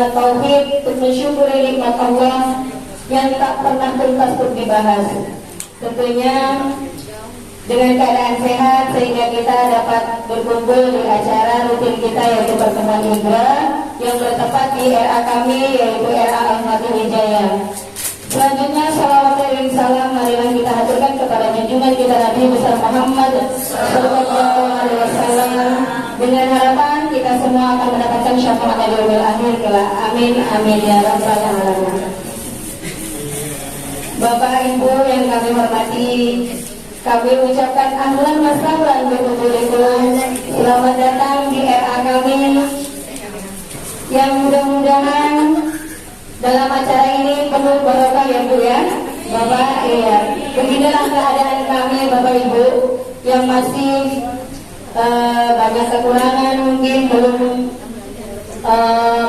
kalimat tauhid untuk mensyukuri nikmat Allah yang tak pernah tuntas untuk dibahas. Tentunya dengan keadaan sehat sehingga kita dapat berkumpul di acara rutin kita yaitu pertemuan Hijrah yang bertepat di RA kami yaitu RA Al-Fatih Hijayah. Selanjutnya salawat dan salam marilah kita haturkan kepada junjungan kita Nabi besar Muhammad Sallallahu Alaihi Wasallam dengan harapan kita semua akan mendapatkan syafaat di yaumil akhir kelak. Amin amin ya rabbal alamin. Bapak Ibu yang kami hormati, kami ucapkan ahlan wa sahlan bikum. Selamat datang di RA kami yang mudah-mudahan dalam acara ini penuh barokah ya Bu ya. Bapak iya. Beginilah keadaan kami Bapak Ibu yang masih banyak kekurangan, mungkin belum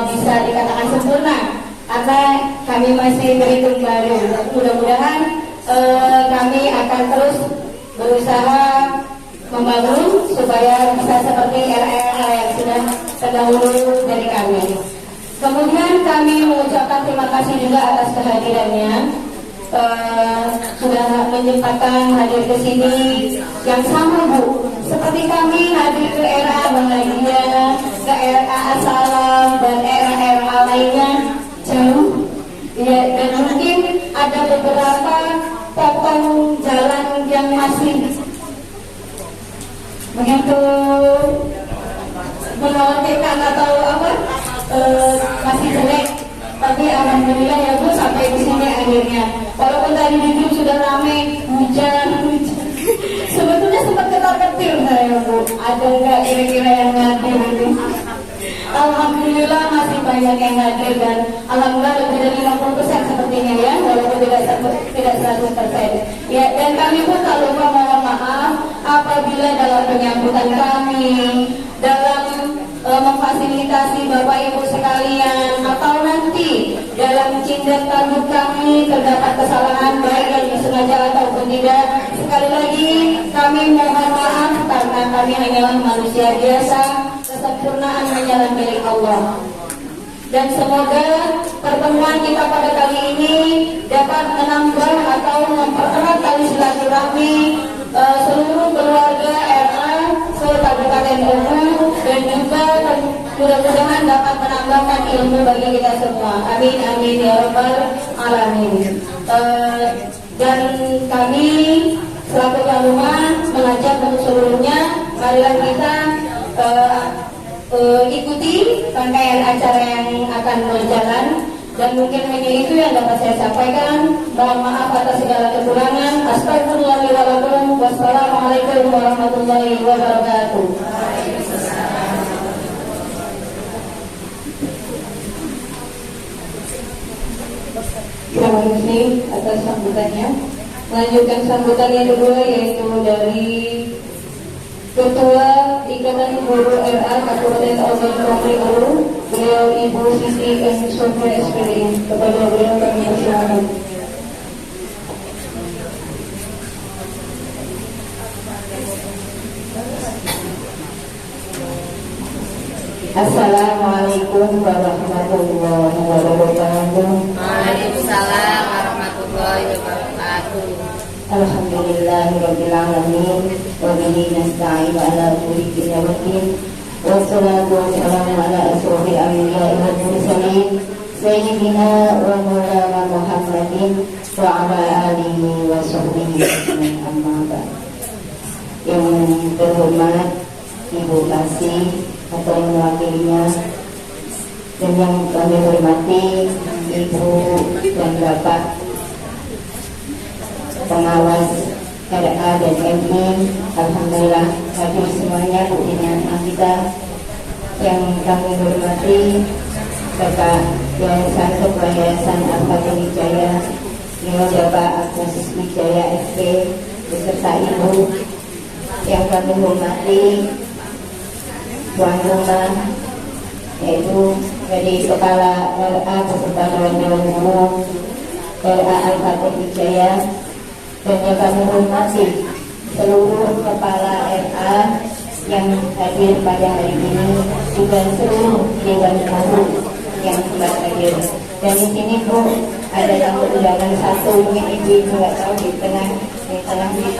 bisa dikatakan sempurna karena kami masih berhitung baru. Mudah-mudahan kami akan terus berusaha membangun supaya bisa seperti RA yang sudah terdahulu dari kami. Kemudian kami mengucapkan terima kasih juga atas kehadirannya, sudah menyempatkan hadir ke sini yang sama Bu, seperti kami hadir ke RA Bahagia, ke RA Assalam dan RA lainnya jauh. Ya, dan mungkin ada beberapa potong jalan yang masih begitu mengkhawatirkan atau apa, masih jelek. Tapi alhamdulillah ya Bu sampai di sini akhirnya. Walaupun tadi di grup sudah ramai hujan. Sebetulnya sempat ketar-ketir saya Bu. Ada nggak kira-kira yang hadir ini? Alhamdulillah masih banyak yang hadir dan alhamdulillah lebih dari 50% sepertinya ya, walaupun tidak 100%. Ya, dan kami pun tak lupa mohon maaf apabila dalam penyambutan kami, dalam memfasilitasi Bapak Ibu sekalian atau nanti dalam tindak tanduk kami terdapat kesalahan baik yang disengaja ataupun tidak. Sekali lagi kami mohon maaf karena kami hanyalah manusia biasa. Kesempurnaan hanyalah milik Allah. Dan semoga pertemuan kita pada kali ini dapat menambah atau mempererat tali silaturahmi seluruh keluarga RA se-Kabupaten Oku dan juga mudah-mudahan dapat menambahkan ilmu bagi kita semua. Amin amin ya rabbal alamin. Dan kami selaku tuan rumah mengajak untuk seluruhnya, marilah kita ikuti rangkaian acara yang akan berjalan. Dan mungkin hanya itu yang dapat saya sampaikan. Mohon maaf atas segala kekurangan. Astagfirullahaladzim. Wassalamualaikum warahmatullahi wabarakatuh. Terima kasih atas sambutannya. Melanjutkan sambutan yang kedua yaitu dari Ketua Ikatan Guru RA Kabupaten Ogan Komering Ulu, beliau Ibu Siti M. Sofia SPDI. Kepada beliau kami persilakan. Assalamualaikum warahmatullahi wabarakatuh. Waalaikumsalam warahmatullahi wabarakatuh. Alhamdulillahirabbil alamin wa bihi nasta'in ala umuri dunya waddin. Wassalatu wassalamu ala asrofil anbiya'i wal mursalin sayyidina wa maulana Muhammadin wa ala alihi wa sahbihi ajmain, amma ba'd. Yang terhormat Ibu Kasih atau yang mewakilinya dan yang kami hormati Ibu dan Bapak pengawas RA dan MI, alhamdulillah hadir semuanya pimpinan kita yang kami hormati, Bapak Yayasan Ketua Yayasan Al-Fatih Hijayah, Bapak Agus Wijaya SP beserta Ibu yang kami hormati, tuan rumah yaitu dari Kepala RA beserta Dewan Umum RA Al-Fatih Hijayah, dan yang kami hormati seluruh kepala RA yang hadir pada hari ini, juga seluruh Dewan Umum yang sudah hadir. Dan di sini Bu ada tamu undangan satu, mungkin ibu nggak tahu di tengah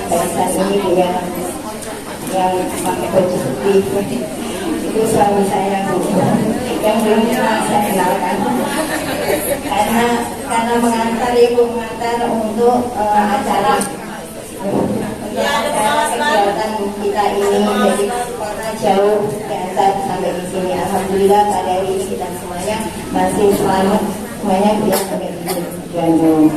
barisan ini Bu yang pakai baju putih itu suami saya Bu, yang belum saya kenalkan karena mengantar untuk acara kegiatan kita ini, jadi karena jauh diantar sampai di sini. Alhamdulillah pada hari ini kita semuanya masih selamat, semuanya bisa sampai di Bandung.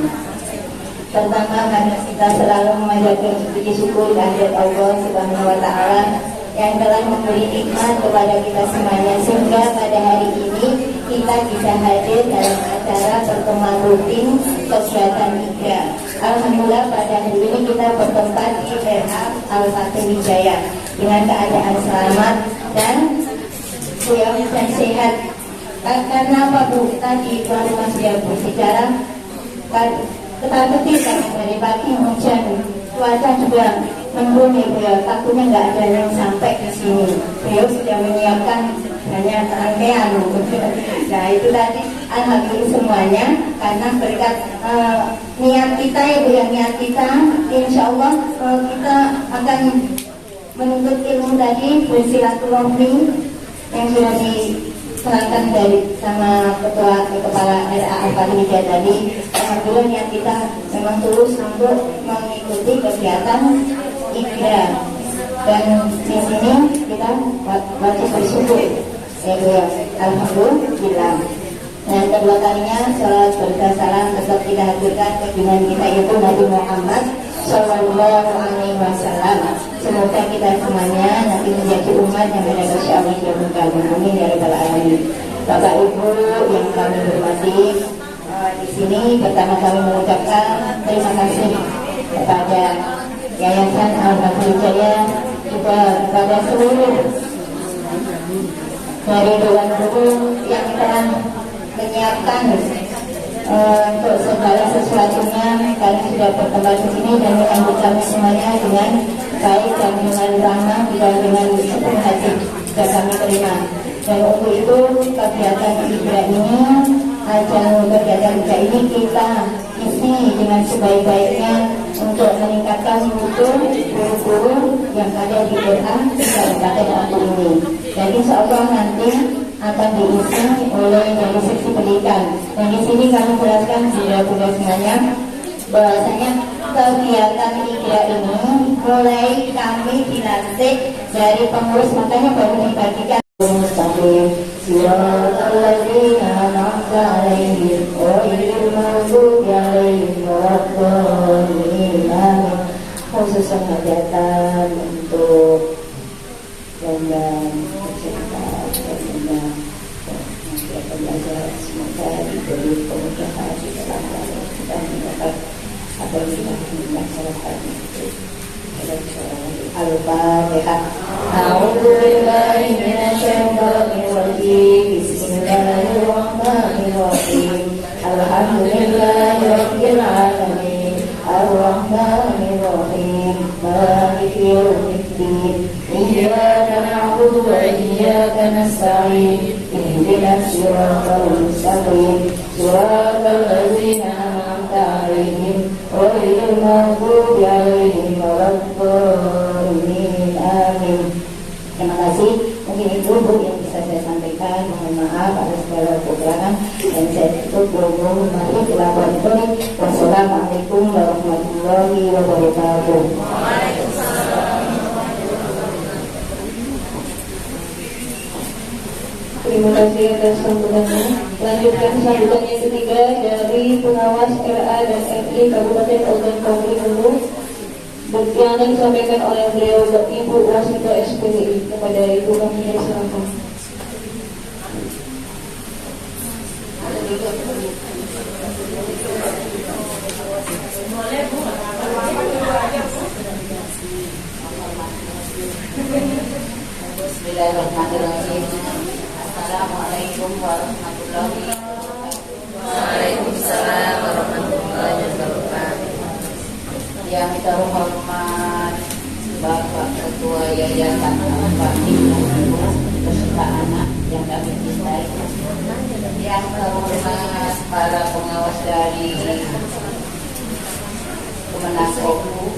Pertama, karena kita selalu memanjatkan puji syukur kehadirat Allah Subhanahu wa Ta'ala yang telah memberi nikmat kepada kita semuanya, sehingga pada hari ini kita bisa hadir dalam acara pertemuan rutin kegiatan IKRA. Alhamdulillah pada hari ini kita bertempat di PH Al-Fatih Wijaya dengan keadaan selamat dan sehat. Karena apa Bu? Tadi baru masih Bu secara ketar-ketir karena dari pagi hujan, cuaca juga mendung ya, takutnya nggak ada yang sampai di sini. Beliau sudah menyiapkan banyak rangkaian. Nah itu tadi alhamdulillah semuanya karena berkat niat kita ya Bu, yang niat kita, insya Allah kita akan menuntut ilmu tadi bersilaturahmi yang sudah diserahkan dari sama kepala RA Al-Fatih Wijaya tadi. Alhamdulillah niat kita memang tulus untuk mengikuti kegiatan IKRA, dan di sini kita wajib bersyukur ya Bu ya. Alhamdulillah. Dan kedua kalinya salat berkah salam tetap kita hadirkan kebinaan kita yaitu Nabi Muhammad Sallallahu Alaihi Wasallam. Semoga kita semuanya nanti menjadi umat yang berada di Allah Subhanahu. Amin ya rabbal alamin. Bapak Ibu yang kami hormati, di sini pertama kami mengucapkan terima kasih kepada Yayasan Al-Fatih Wijaya, juga kepada seluruh dari Dewan Guru yang telah menyiapkan untuk segala sesuatunya. Kami sudah bertempat di sini dan menyambut kami semuanya dengan baik dan dengan ramah dan dengan sepenuh hati sudah kami terima. Dan untuk itu kegiatan IKRA ini, ajang kegiatan IKRA ini kita isi dengan sebaik-baiknya untuk meningkatkan mutu guru-guru yang ada di DA di Kabupaten Lampung ini. Dan insya Allah nanti akan diisi oleh dari seksi pendidikan. Dan di sini kami jelaskan bunda-bunda semuanya bahwasanya kegiatan IKRA ini mulai kami dilantik dari pengurus, makanya baru dibagikan. Mustaqim siratal ladzina an'amta 'alaihim ghairil maghdubi alaihim waladdallin. Khusus hajatan untuk dan peserta dan pembelajar, semoga diberi kemudahan di dalam dan mendapat apa yang sudah dilaksanakan itu. Al-Fatihah. A'udzubillahi minasyaitonir rajim. Bismillahirrahmanirrahim. Alhamdulillahirabbil alamin. Ar-Rahmanirrahim. Maliki yaumiddin. Iyyaka na'budu wa iyyaka nasta'in. Ihdinas siratal mustaqim. Siratal ladzina an'amta 'alaihim ghairil maghdubi 'alaihim waladdallin. Amin. Terima kasih. Mungkin itu Bu yang bisa saya sampaikan. Mohon maaf atas segala kekurangan dan saya tutup. Wassalamualaikum warahmatullahi wabarakatuh. Terima kasih atas sambutannya. Lanjutkan sambutan yang ketiga dari pengawas RA dan MI Kabupaten Ogan Komering Ulu yang disampaikan oleh beliau Ibu Wasito SPDI. Kepada Ibu kami diserahkan. Bismillahirrahmanirrahim. Assalamualaikum warahmatullahi wabarakatuh. Waalaikumsalam warahmatullahi wabarakatuh. Yang terhormat Bapak Ketua Yayasan Al-Fatih beserta para pengawas dari Kementerian Kominfo,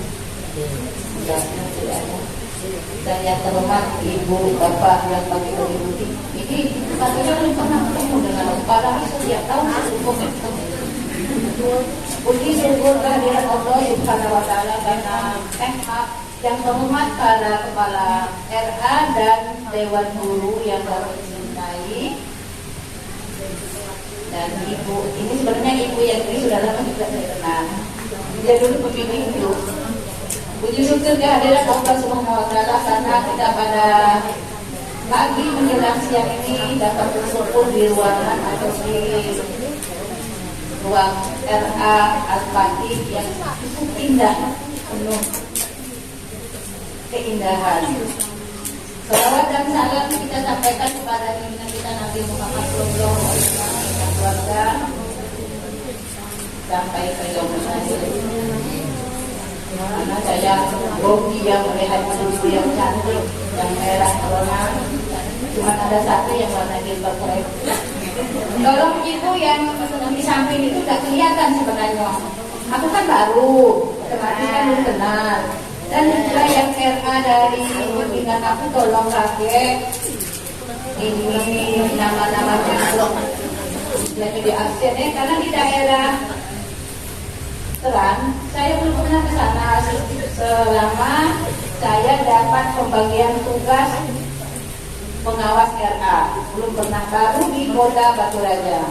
dan yang terhormat Ibu Bapak yang pakai baju ini katanya belum pernah ketemu dengan para setiap tahun komitmen. Puji syukur kehadiran Allah Subhanahu wa Ta'ala karena yang terhormat para kepala RA dan Dewan Guru yang kami cintai. Dan ibu ini sebenarnya ibu yang ini sudah lama juga saya kenal. Dia dulu pemimpin itu. Puji syukur kehadiran Allah Subhanahu wa Ta'ala karena kita pada pagi menjelang siang ini dapat berkumpul di ruangan atau di ruang RA Al-Fatih yang cukup indah, penuh keindahan. Salawat dan salam kita sampaikan kepada junjungan kita Nabi Muhammad SAW dan keluarga sampai ke yaumul akhir. Karena saya Bobi yang melihat ibu yang cantik, yang merah warna, cuma ada satu yang warna jilbab merah. Tolong ibu yang di samping itu tidak kelihatan sebenarnya. Aku kan baru, otomatis kan belum kenal. Dan juga yang RA dari pimpinan aku tolong pakai ini nama-namanya jadi di absen ya, karena di daerah Terang saya belum pernah ke sana selama saya dapat pembagian tugas pengawas RA, belum pernah, baru di Polda Batu Raja.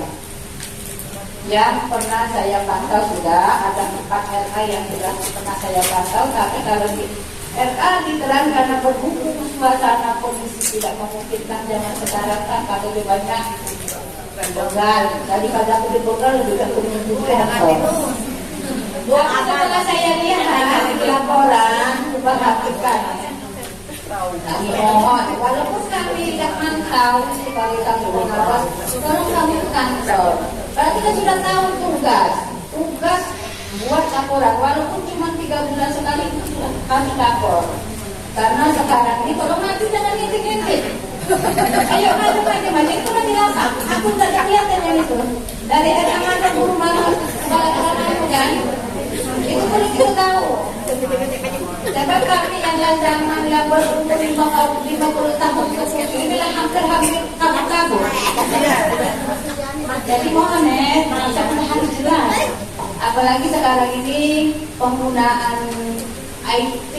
Yang pernah saya pantau sudah ada 4 RA yang sudah pernah saya pantau, tapi kalau di RA di Terang karena berhubung suasana kondisi tidak memungkinkan, jangan sekarang kan kalau lebih banyak Bogal, daripada aku di Bogal lebih ke handphone. Setelah saya lihat laporan, perhatikan. Kami mohon, walaupun kami tidak mantau sebagai kami pengawas, tolong kami ke kantor. Karena kita sudah tahu tugas buat laporan, walaupun cuma 3 bulan sekali itu sudah kami lapor. Karena sekarang ini tolong maju jangan ngintip-ngintip. Ayo maju itu nanti lapang. Aku nggak kelihatan yang itu. Dari mana guru mana kan? Itu perlu kita tahu. Sebab kami yang zaman yang berumur 50 tahun inilah hampir kabur. Jadi mohon bisa harus jelas. Apalagi sekarang ini penggunaan IT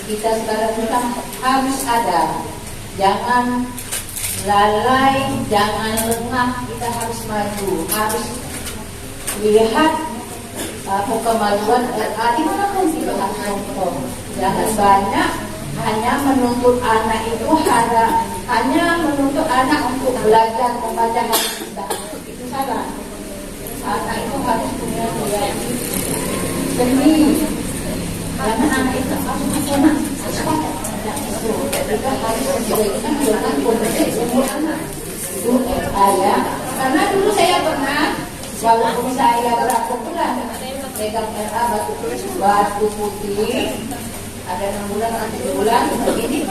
kita sekarang harus ada. Jangan lalai, jangan lengah, kita harus maju, harus lihat kemajuan RA dimanapun kita harus nonton. Jangan banyak hanya menuntut anak itu hanya menuntut anak untuk belajar membaca harus bisa. Itu salah. Anak itu harus punya seni. Karena anak itu harus punya kita harus menjadikan dengan kompetensi umur anak. Itu ya. Karena dulu saya pernah, walaupun saya berapa bulan pegang RA batu putih, ada 6 bulan atau 7 bulan, ini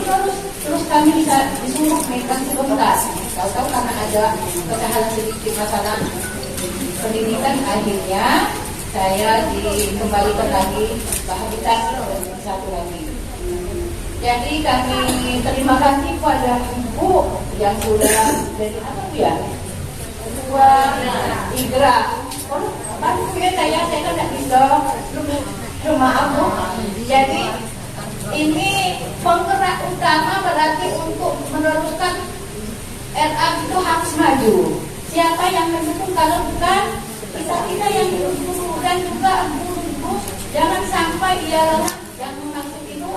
terus kami bisa disuruh megang sebentar. Tahu-tahu karena ada kesalahan sedikit masalah pendidikan, akhirnya saya dikembalikan lagi habilitasi dan satu lagi. Jadi kami terima kasih kepada ibu yang sudah jadi apa ya? Ketua IGRA. Bantu ya saya kan tidak bisa. Maaf bu. Jadi ini penggerak utama berarti untuk meneruskan RA itu harus maju. Siapa yang mendukung kalau bukan kita yang dulu dan juga guru-guru, jangan sampai ia yang maksud itu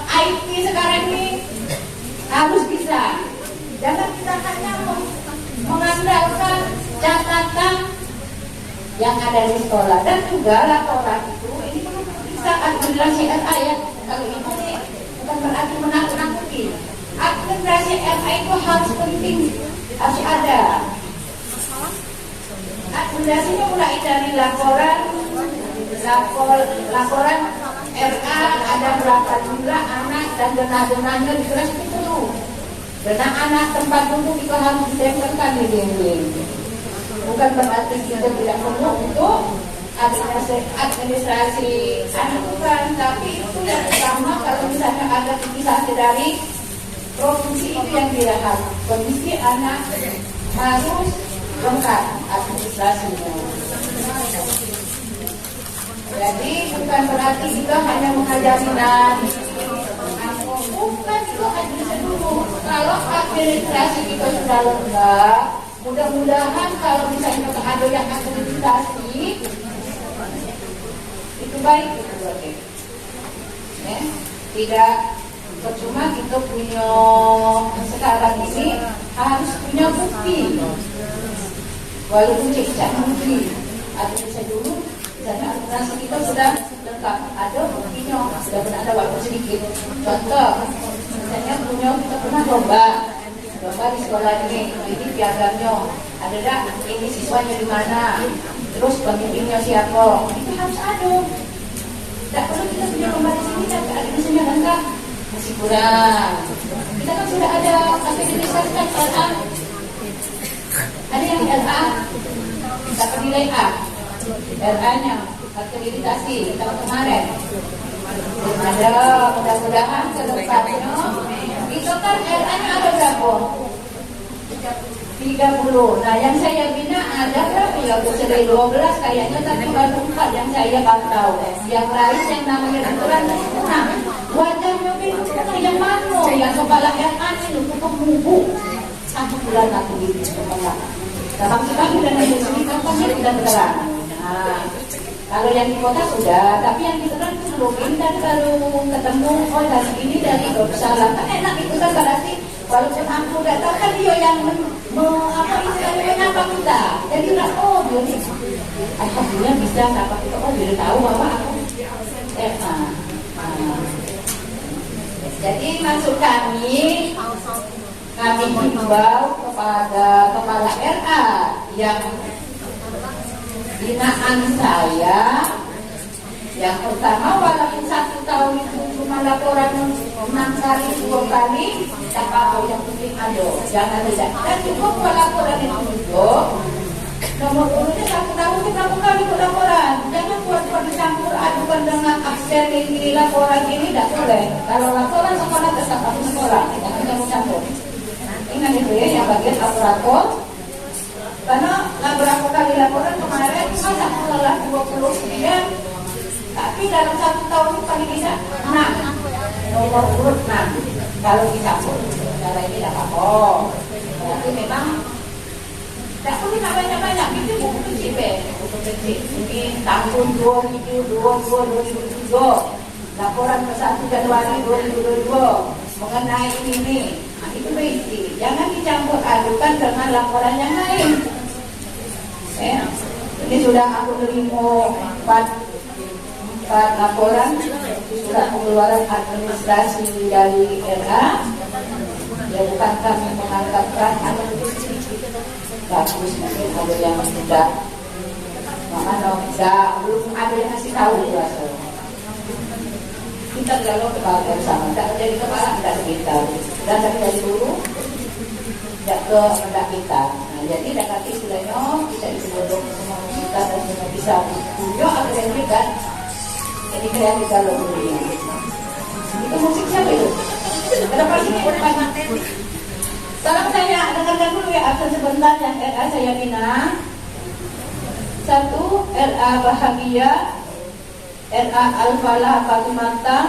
IT sekarang ini harus bisa. Jangan kita hanya mengandalkan catatan yang ada di sekolah, dan juga laporan itu ini bisa administrasi RA ya. Kalau ini bukan berarti menakut-nakuti. Administrasi RA itu harus penting, harus ada. Administrasinya mulai dari laporan RA ada berapa jumlah anak dan denah-denahnya di kelas itu. Denah anak tempat duduk itu harus ditempelkan di dinding. bukan berarti kita tidak perlu untuk administrasi bukan, tapi itu yang pertama. Kalau misalnya ada keputusan dari provinsi itu yang dilihat, kondisi anak harus lengkap administrasinya. Jadi bukan berarti kita hanya mengajari dan bukan, itu administrasi dulu. Kalau administrasi kita sudah lengkap, mudah-mudahan kalau misalnya ada yang administrasi itu baik gitu berarti. Ya, tidak percuma kita punya sekarang ini harus punya bukti. Walaupun cek bukti, administrasi dulu. Misalnya administrasi kita sudah lengkap, ada buktinya, sudah pernah ada waktu sedikit. Contoh, misalnya kita pernah lomba di sekolah ini piagamnya, ada tak ini siswanya di mana, terus pemimpinnya siapa, itu harus ada. Tak perlu kita punya lomba di sini, tapi administrasinya lengkap, masih kurang. Kita kan sudah ada administrasi kan LA, ada yang LA, dapat nilai A. RA-nya akreditasi tahun kemarin ada, mudah-mudahan ke depannya itu kan RA-nya ada berapa? 30. Nah yang saya bina ada berapa ya? Sudah 12 kayaknya, tapi baru 4 yang saya pantau. Yang lain yang namanya aturan nah wajahnya itu yang mana? Yang kepala RA-nya itu pembuku 1 bulan aku di kepala. Tapi kami dan ibu sini kampanye tidak terang. Nah, kalau yang di kota sudah, tapi yang di terang itu belum. Dan kalau ketemu, oh dari ini dari Gobsalah, kan enak itu kan berarti walaupun aku tidak tahu kan dia yang apa istilahnya menyapa kita. Jadi udah oh dia nih, alhamdulillah bisa apa kita oh dia tahu bahwa aku jadi maksud kami himbau kepada kepala RA yang binaan saya, yang pertama walaupun 1 tahun itu cuma laporan 6 kali 2 kali, tak apa yang penting ada, jangan tidak. Dan cukup laporan itu juga. Nomor 2-nya 1 tahun berapa kali ikut laporan. Jangan buat dicampur adukan dengan absen ini laporan ini tidak boleh. Kalau laporan sekolah tetap harus sekolah, jangan campur-campur. Ingat itu ya, yang bagian aparatur. Karena berapa kali laporan kemarin masa lelah 20 sekian, tapi dalam 1 tahun itu paling bisa 6 nomor urut 6 kalau dicampur. Cara ini tidak apa-apa. Berarti memang tidak perlu banyak-banyak. Itu buku kecil, buku kecil. Ini tahun 2022 laporan ke 1 Januari 2022 mengenai ini. Nah, itu berisi. Jangan dicampur adukan dengan laporan yang lain. Ini sudah aku terima 4 laporan surat pengeluaran administrasi dari RA. Ya bukan kami mengangkatkan bagus, mungkin ada yang tidak belum ada yang kasih tahu biasa. Kita kalau kepala bersama, tidak menjadi kepala tidak kita, dan dari dulu tidak ke rendah kita. Nah, jadi dapat istilahnya bisa disebut semua kita dan semua bisa punya akademik kan. Jadi kreatif kalau dunia. Itu musik siapa itu? Kenapa sih materi? Sekarang saya dengarkan dulu ya absen sebentar yang RA saya bina. 1 RA Bahagia, RA Al-Falah Fatimata,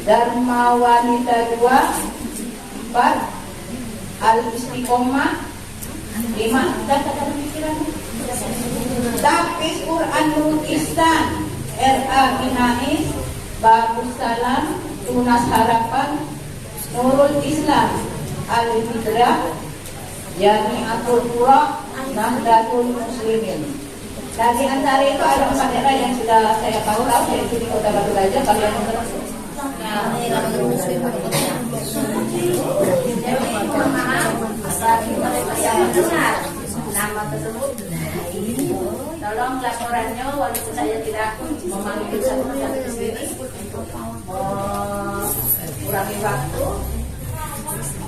Dharma Wanita 2, 4 Al-Istiqomah, 5 dan kata pikiran Tahfiz Quran Nurul Ihsan, RA Binais, Babus Salam, Tunas Harapan, Nurul Islam, Al-Fidrah, Jami'atul Qura, Nahdlatul Muslimin. Dan di antara itu ada 4 daerah yang sudah saya tahu, yaitu di Kota Batu Raja. Kalian mengerti? Jadi mohon maaf bagi mereka yang mendengar nama tersebut, tolong laporannya walaupun saya tidak memanggil satu-satu di sini, kurangi waktu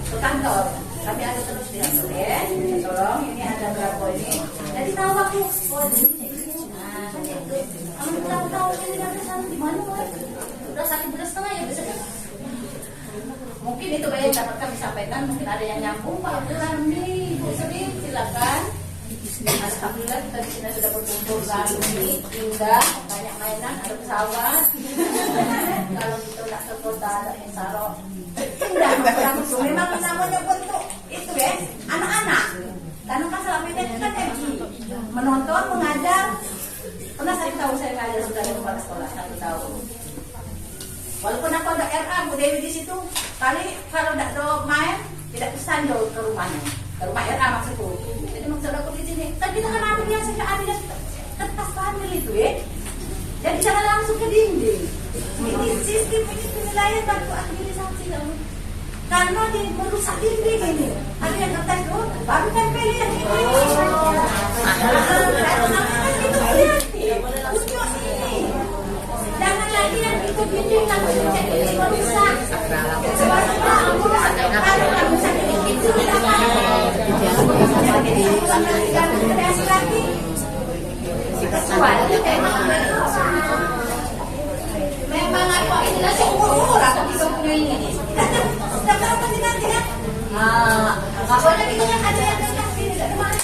ke kantor. Kami ada terus di kantor ya. Tolong ini ada berapa ini. Dan tahu. Oh, nah, tahu ini kan di mana, Pak? Udah 1,5 bulan ya bisa. Mungkin itu yang dapat kami sampaikan, mungkin ada yang nyambung Pak Abdurrahman nih, Bu Sri, silakan. Alhamdulillah kita di sini sudah berkumpul kali ini, indah, banyak mainan, ada pesawat. Kalau kita udah ke kota ada Esaro. Indah, langsung memang namanya bentuk itu ya, anak-anak. Karena masalah media kan MI, menonton, mengajar. Pernah 1 tahun saya ngajar sudah di kepala sekolah 1 tahun. Walaupun aku ada RA Bu Dewi di situ, kali kalau tidak do main tidak bisa do ke rumahnya, ke rumah RA maksudku. Jadi maksud aku di sini, tapi kita kan ada biasanya ada kertas panel itu ya. Jadi jangan langsung ke dinding. Ini sistem ini penilaian bantu administrasi loh. Karena dia merusak dinding ini. Ada yang kertas itu baru tempel yang ini. Jangan lagi yang ikut dinding langsung cek ini merusak. Sebab aku kalau bisa dinding itu tidak lagi. Memang apa inilah seumur aku bisa punya ini. Sudah berapa sih nanti kan? Soalnya kita kan ada yang kasih tidak kemana?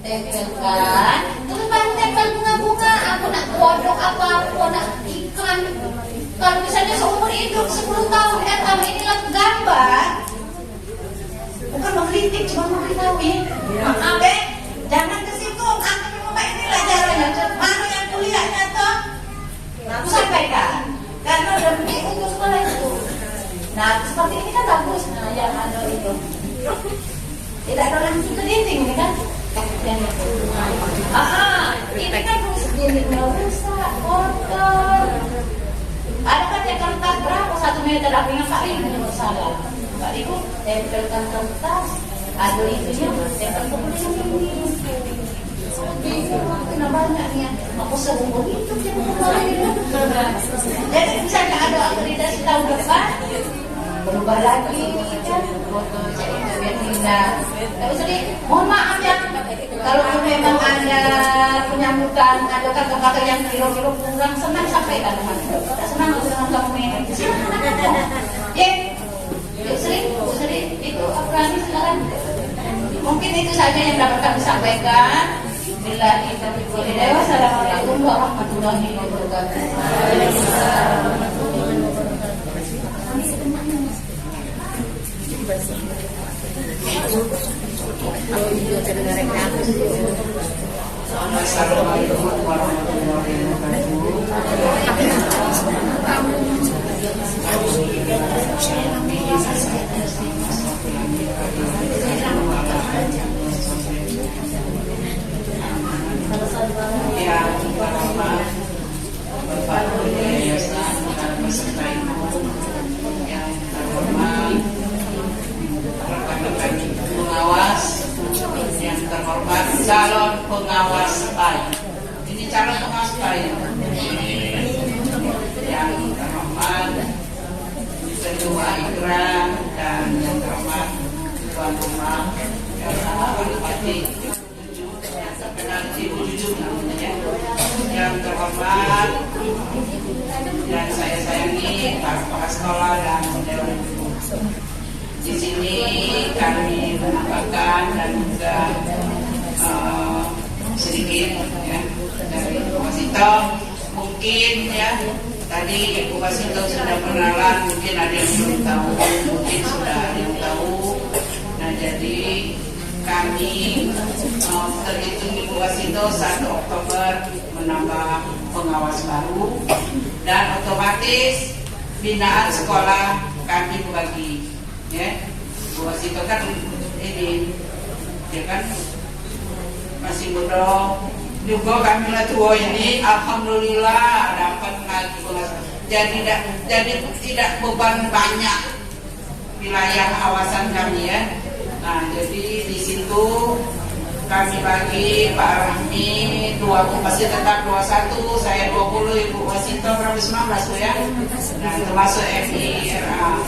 Tempelkan, terus baru tempel bunga-bunga. Aku nak kodok apa, aku nak ikan. Kalau misalnya seumur hidup 10 tahun inilah gambar. Bukan menggelitik, cuma memberitahu ya. Maaf jangan kesinggung. Aku memang inilah caranya. Mana yang kuliahnya toh? Aku sampaikan. Karena udah untuk sekolah itu. Nah seperti ini kan bagus. Nah yang ada itu. Tidak ada langsung ke dinding ini kan? Ini kan dindingnya rusak, kotor. Ada kan yang kertas berapa 1 meter? Aku ingat Pak Ibu salah. Pak Ibu tempelkan kertas, ada itunya, tempel kemudian ini. Bingung, banyak nih. Aku seumur itu jadi misalnya ada akreditasi tahun depan, berubah lagi kan? Biar indah. Tapi sedih, mohon maaf ya. Kalau memang ada penyambutan, ada kakak-kakak yang kilo-kilo kurang, senang sampaikan teman. Senang dengan kamu ini. Ya, sering itu Aprani sekarang. Mungkin itu saja yang dapat kami sampaikan. Bila kita berkulit dewa, assalamualaikum warahmatullahi wabarakatuh. Assalamualaikum warahmatullahi yang pertama berbagai yayasan dan peserta yang terhormat rekan-rekan pengawas yang terhormat calon pengawas PAI. Ini calon pengawas PAI yang terhormat Ketua Igra dan yang terhormat Tuan Rumah Bupati yang terkenal Ibu Jujur namanya, yang terhormat dan saya sayangi Pak Kepala Sekolah dan Dewan. Di sini kami menambahkan dan juga sedikit ya dari Ibu Wasito. Mungkin ya tadi Ibu Wasito sudah perkenalan, mungkin ada yang belum tahu, mungkin sudah ada yang tahu. Nah jadi kami terhitung Ibu Wasito 1 Oktober menambah pengawas baru dan otomatis binaan sekolah kami bagi ya. Bu Wasito kan ini dia kan masih muda juga, kami lah tua ini alhamdulillah dapat lagi jadi tidak beban banyak wilayah kawasan kami ya. Nah jadi di situ kami bagi Pak Rahmi 20 masih tetap 21, saya 20, Ibu Wasito berapa 19 ya. Nah termasuk MI RA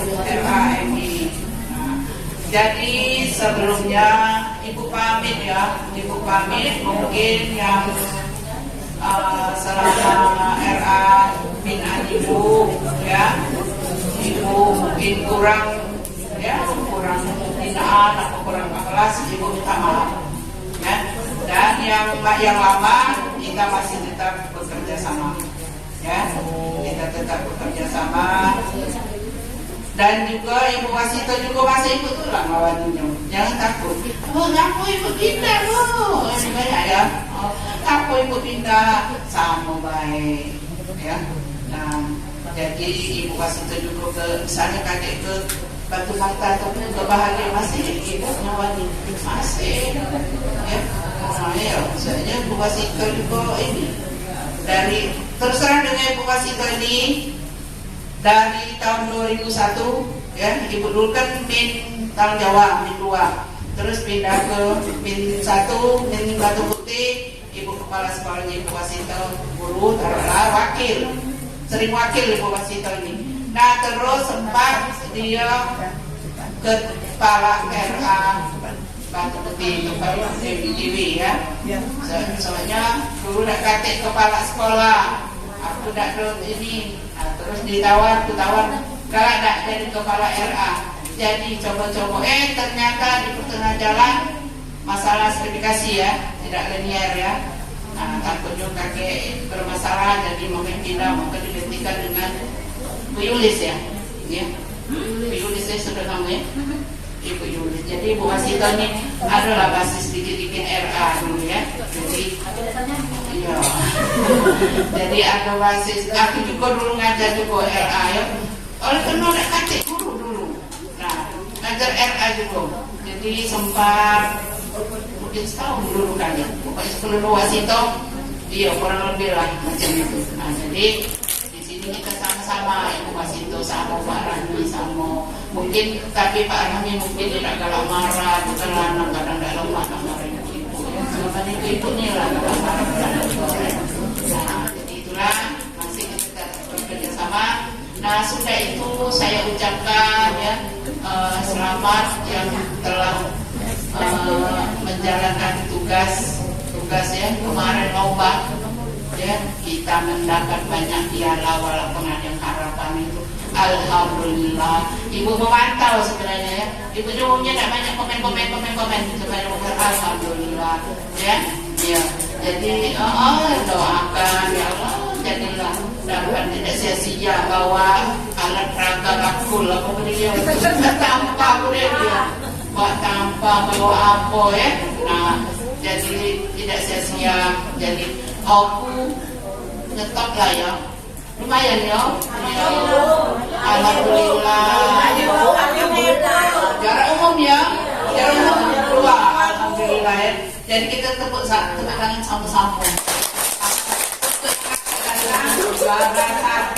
MI. Nah, jadi sebelumnya ibu pamit ya, ibu pamit mungkin yang selama RA binaan ibu ya, ibu mungkin kurang binaan atau kurang kelas, ibu minta maaf ya. Dan yang lama kita masih tetap bekerja sama ya, kita tetap bekerja sama. Dan juga Ibu Wasito juga masih ikut tuh lah ngawaninnya, jangan takut. Oh, ngaku ibu pindah loh, banyak ya. Ngaku ibu pindah sama baik ya. Nah, jadi Ibu Wasito juga ke misalnya kakek ke Batu Mata atau ke Bahagia masih ikut ngawanin, masih ya. Nah, ya, soalnya Ibu Wasito juga ini dari terus terang dengan Ibu Wasito ini. Dari tahun 2001 ya, ibu dulu kan Min Tal Jawa, Min 2, terus pindah ke Min 1, Min Batu Putih, ibu kepala sekolahnya Ibu Wasito, guru, taruhlah wakil, sering wakil Ibu Wasito ini. Nah terus sempat dia kepala RA Batu Putih, kepala MDW ya. Soalnya dulu nak kakek kepala sekolah, aku nak dulu ini. Nah, terus ditawar, kalau tak jadi kepala RA, jadi coba-coba, ternyata di tengah jalan masalah sertifikasi ya, tidak linear ya. Nah, takutnya kakek bermasalah, jadi mungkin pindah, mungkin digantikan dengan Bu Yulis ya, Bu Yulis sudah namanya, Ibu Yulis. Jadi Bu Wasito ini adalah basis dikit-dikit RA dulu ya, iya. Jadi ada basis, aku juga dulu ngajar juga RA ya. Oleh karena ada kakek guru dulu. Nah, ngajar RA juga. Jadi sempat mungkin setahun dulu kan ya. Pokoknya sebelum Wasito, iya kurang lebih lah macam itu. Nah, jadi di sini kita sama-sama Ibu Wasito sama Pak Rahmi sama mungkin, tapi Pak Rahmi mungkin tidak galak marah, bukan lanang kadang tidak lemah marah ibu. Selama itu nih lah galak marah. Nah, jadi itulah masih kita bekerja sama. Nah, sudah itu saya ucapkan ya selamat yang telah menjalankan tugas ya kemarin lomba ya, kita mendapat banyak piala walaupun ada yang harapan itu. Alhamdulillah, ibu memantau sebenarnya ya, ibu juga punya banyak komen sebenarnya. Alhamdulillah ya. Jadi doakan ya Allah, jadilah dapat tidak sia-sia bawa alat peraga bakul apa dia tanpa dia buat tanpa bawa apa ya. Nah, jadi tidak sia-sia. Jadi aku ngetop lah ya, lumayan ya. Alhamdulillah. Jarak umum ya, jarak umum keluar. Alhamdulillah ya. Jadi kita tepuk tangan sama-sama. Juara 1.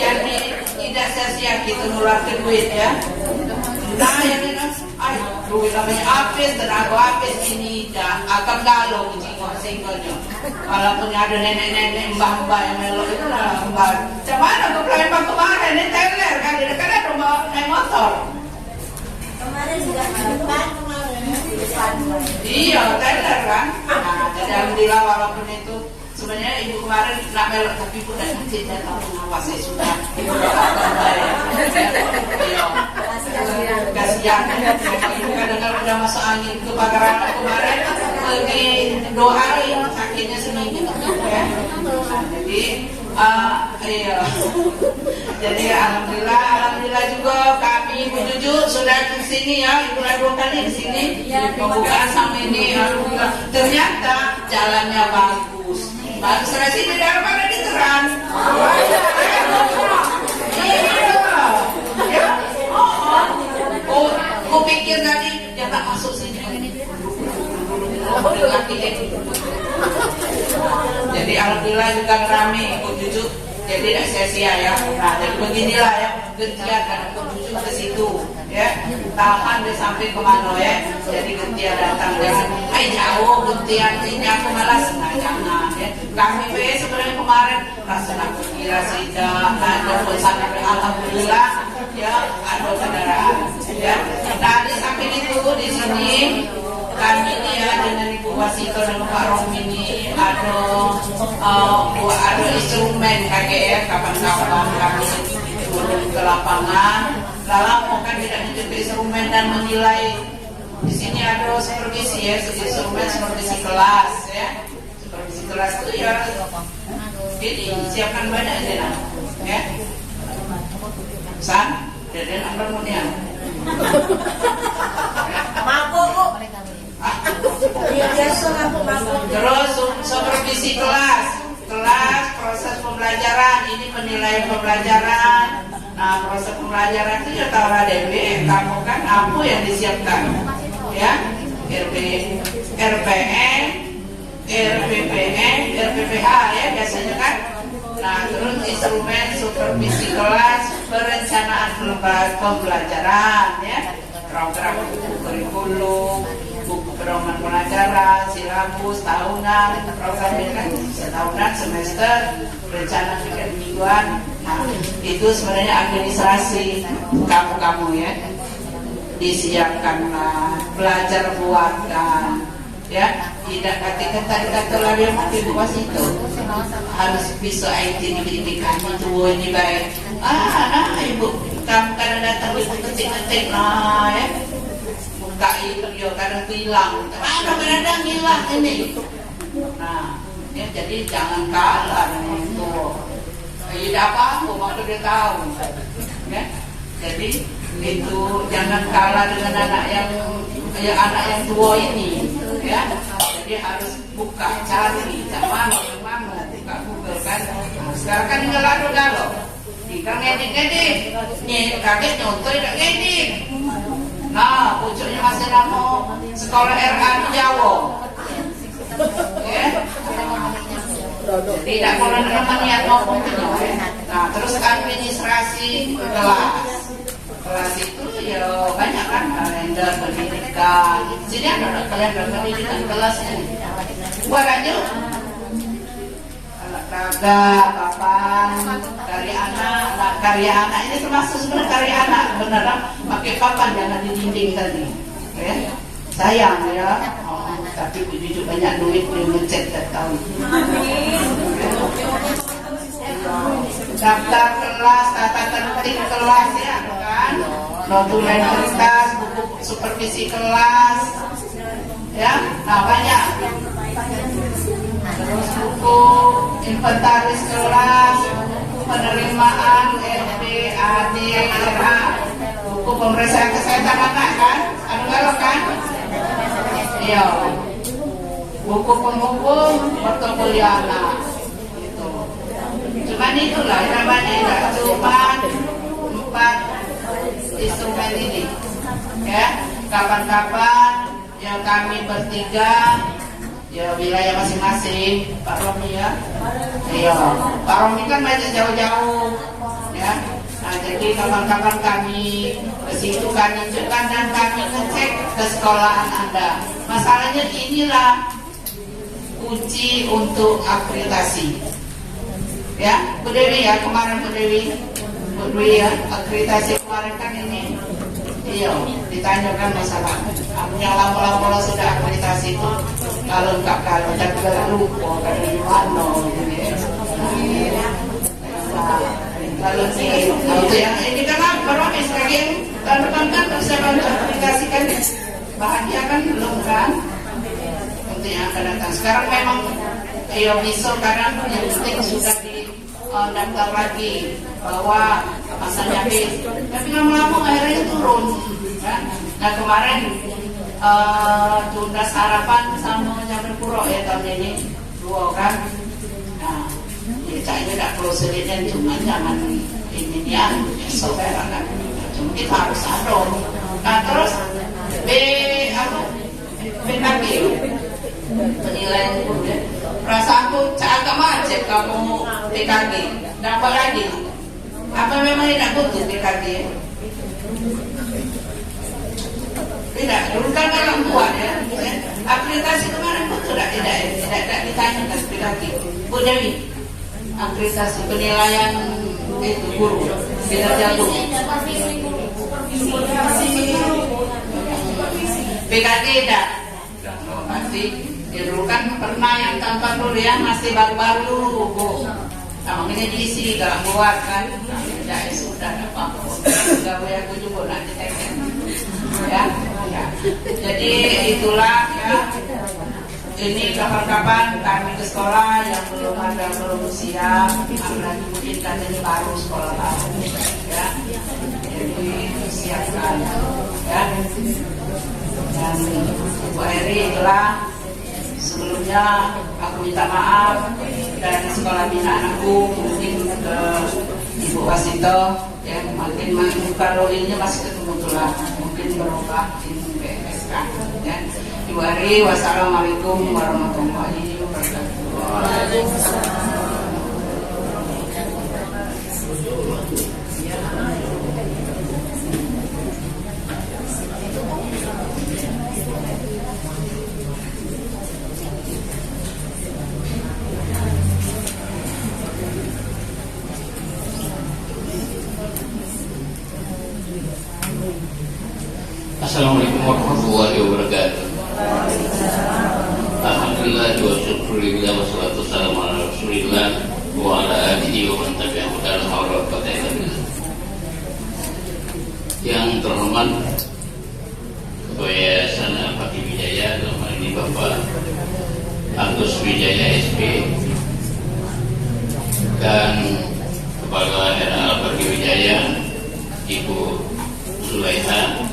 Jadi tidak sia-sia kita ngeluarkan duit ya. Nah yang ini, duit namanya habis, tenaga habis ini akan galau singgolnya. Walaupun ada nenek-nenek mbah-mbah yang melok itu lah mbah. Macam mana ke Palembang kemarin ini teler kan, kan ada naik motor. Kemarin juga iya, teler kan. Nah, jadi alhamdulillah walaupun itu sebenarnya ibu kemarin nak melok tapi ibu dah sakit dan tahu kenapa saya sudah ibu doakan saya. Iya. Kasihan. Ibu kadang-kadang udah masuk angin ke Pagaran kemarin pergi doa yang sakitnya seminggu ya. Jadi iya. Jadi alhamdulillah juga kami Ibu Juju sudah di sini ya, Ibu 2 kali di sini pembukaan sama ini. Alhamdulillah ternyata jalannya bagus. Bagus rasi di dalam ada di Teran. Iya. Oh, aku pikir tadi dia tak masuk sini ini. Jadi alhamdulillah juga rame ikut Juju. Jadi tidak sia-sia ya. Nah, jadi beginilah ya, gentian karena Juju ke situ ya. Tahan dia sampai ke mana ya. Jadi gentian datang jangan, jauh gentian ini aku malas. Nah, jangan ya. Kami sebenarnya kemarin rasa aku kira tidak ada pun sampai alhamdulillah ya ada kendaraan ya. Nah, di samping itu Bu di sini kami ini dengan Ibu Wasito dan Pak Romi ini ada instrumen KGR kapan-kapan kami turun ke lapangan. Lalu kan tidak menjadi instrumen dan menilai. Di sini ada supervisi ya, instrumen supervisi kelas ya. Supervisi kelas itu ya, jadi siapkan banyak aja ya. San, dan harmonia. Terus supervisi kelas, proses pembelajaran, ini penilaian pembelajaran. Nah, proses pembelajaran itu ya tahu DB, kamu kan apa yang disiapkan, ya, RPN, RPPN, RPPH ya biasanya kan. Nah, terus instrumen supervisi kelas, perencanaan pembelajaran ya, program kurikulum, buku pedoman pelajaran, silabus tahunan, program ini kan setahunan, semester, rencana tiga mingguan. Nah, itu sebenarnya administrasi kamu ya, disiapkanlah, belajar buatkan ya, tidak ketika tadi kata lagi mati buas itu harus bisa IT diberikan itu ini baik. Nah ibu kamu kadang datang ibu ketik-ketik nah ya, buka itu dia kadang hilang, kadang hilang ini. Nah ya, jadi jangan kalah dengan itu. Tidak apa-apa, waktu dia tahu ya. Jadi itu jangan kalah dengan anak yang tua ini ya. Jadi harus buka, cari, mana, buka Google kan. Nah, sekarang kan tinggal galau. Tinggal ngedit, nih kakek nyontoh tidak ngedit. Nah, pucuknya masih nama sekolah RA di Jawa. Ya. Tidak boleh teman niat maupun penyuai. Nah, terus administrasi kelas itu ya banyak kan, kalender pendidikan. Sini ada kalender pendidikan kelasnya. Buat aja. Olahraga, papan, karya anak ini termasuk sebenarnya karya anak. Beneran pakai papan jangan di dinding tadi. Ya. Sayang ya. Tapi begitu banyak duit dia ngecat tak tahu. Daftar kelas, tata tertib kelas ya kan, notulen kertas, buku supervisi kelas, ya, nah banyak. Terus buku inventaris kelas, penerimaan RD, AD, RA, buku pemeriksaan kesehatan anak kan, kalau kan, iya. Buku penghukum portofolio anak gitu. Cuman itulah namanya tidak cuma 4 instrumen ini ya. Kapan-kapan yang kami bertiga ya wilayah masing-masing Pak Romi ya. Iya, Pak Romi kan banyak jauh-jauh ya. Nah, jadi kapan-kapan kami ke situ kami tunjukkan dan kami ngecek ke sekolahan Anda. Masalahnya inilah kunci untuk akreditasi. Ya, Bu Dewi ya, kemarin Bu Dewi ya, akreditasi kemarin kan ini. Iya, ditanyakan masalah. Yang lama-lama sudah akreditasi itu kalau tapi lupa karena di mana gitu ya. Lalu itu yang ini kan apa sekalian tahun depan kan saya bantu aplikasikan bahannya kan belum kan untuk yang akan datang. Sekarang memang bisa karena yang penting sudah di daftar lagi bahwa masanya habis, tapi lama-lama akhirnya turun kan. Nah kemarin tunda sarapan sama nyamper puro ya tahun ini 2 kan. Nah ya caknya tidak perlu selitnya, cuma jangan ini ya saudara kan, cuma kita harus ada. Nah terus BKG penilaian guru ya, perasaanku agak macet kamu BKG, dapat lagi apa memang tidak butuh BKG ya? Tidak, dulu kan orang tua ya, akreditasi kemarin betul tidak ditanyakan BKG. Bu Dewi, akreditasi penilaian itu guru kinerja guru. PKD tidak? Oh, masih. Dulu kan pernah yang tanpa kuliah masih baru-baru, Bu. Namanya diisi dalam buat kan? Ya sudah apa? Enggak boleh aku juga nanti teken. Ya. Jadi itulah ya. Ini kapan-kapan kami ke sekolah yang belum siap, apalagi mungkin kan ini baru sekolah baru, ya. Jadi siapkan, ya. Dan Bu Eri itulah sebelumnya aku minta maaf dari sekolah bina anakku mungkin ke Ibu Wasito yang makin kalau ini masih ketemu tulah mungkin berubah ini PSK, ya. Ibu Ari, wassalamualaikum warahmatullahi wabarakatuh. Assalamualaikum warahmatullahi wabarakatuh. Alhamdulillah wa syukurillah wa salatu wassalamu ala rasulillah wa ala alihi wa man tabi'ahu hudal hawla wa quwwata illa billah. Yang terhormat Ketua Yayasan Al-Fakih Wijaya, dalam hal ini Bapak Agus Wijaya SP, dan Kepala RA Al-Fakih Wijaya Ibu Sulaiha,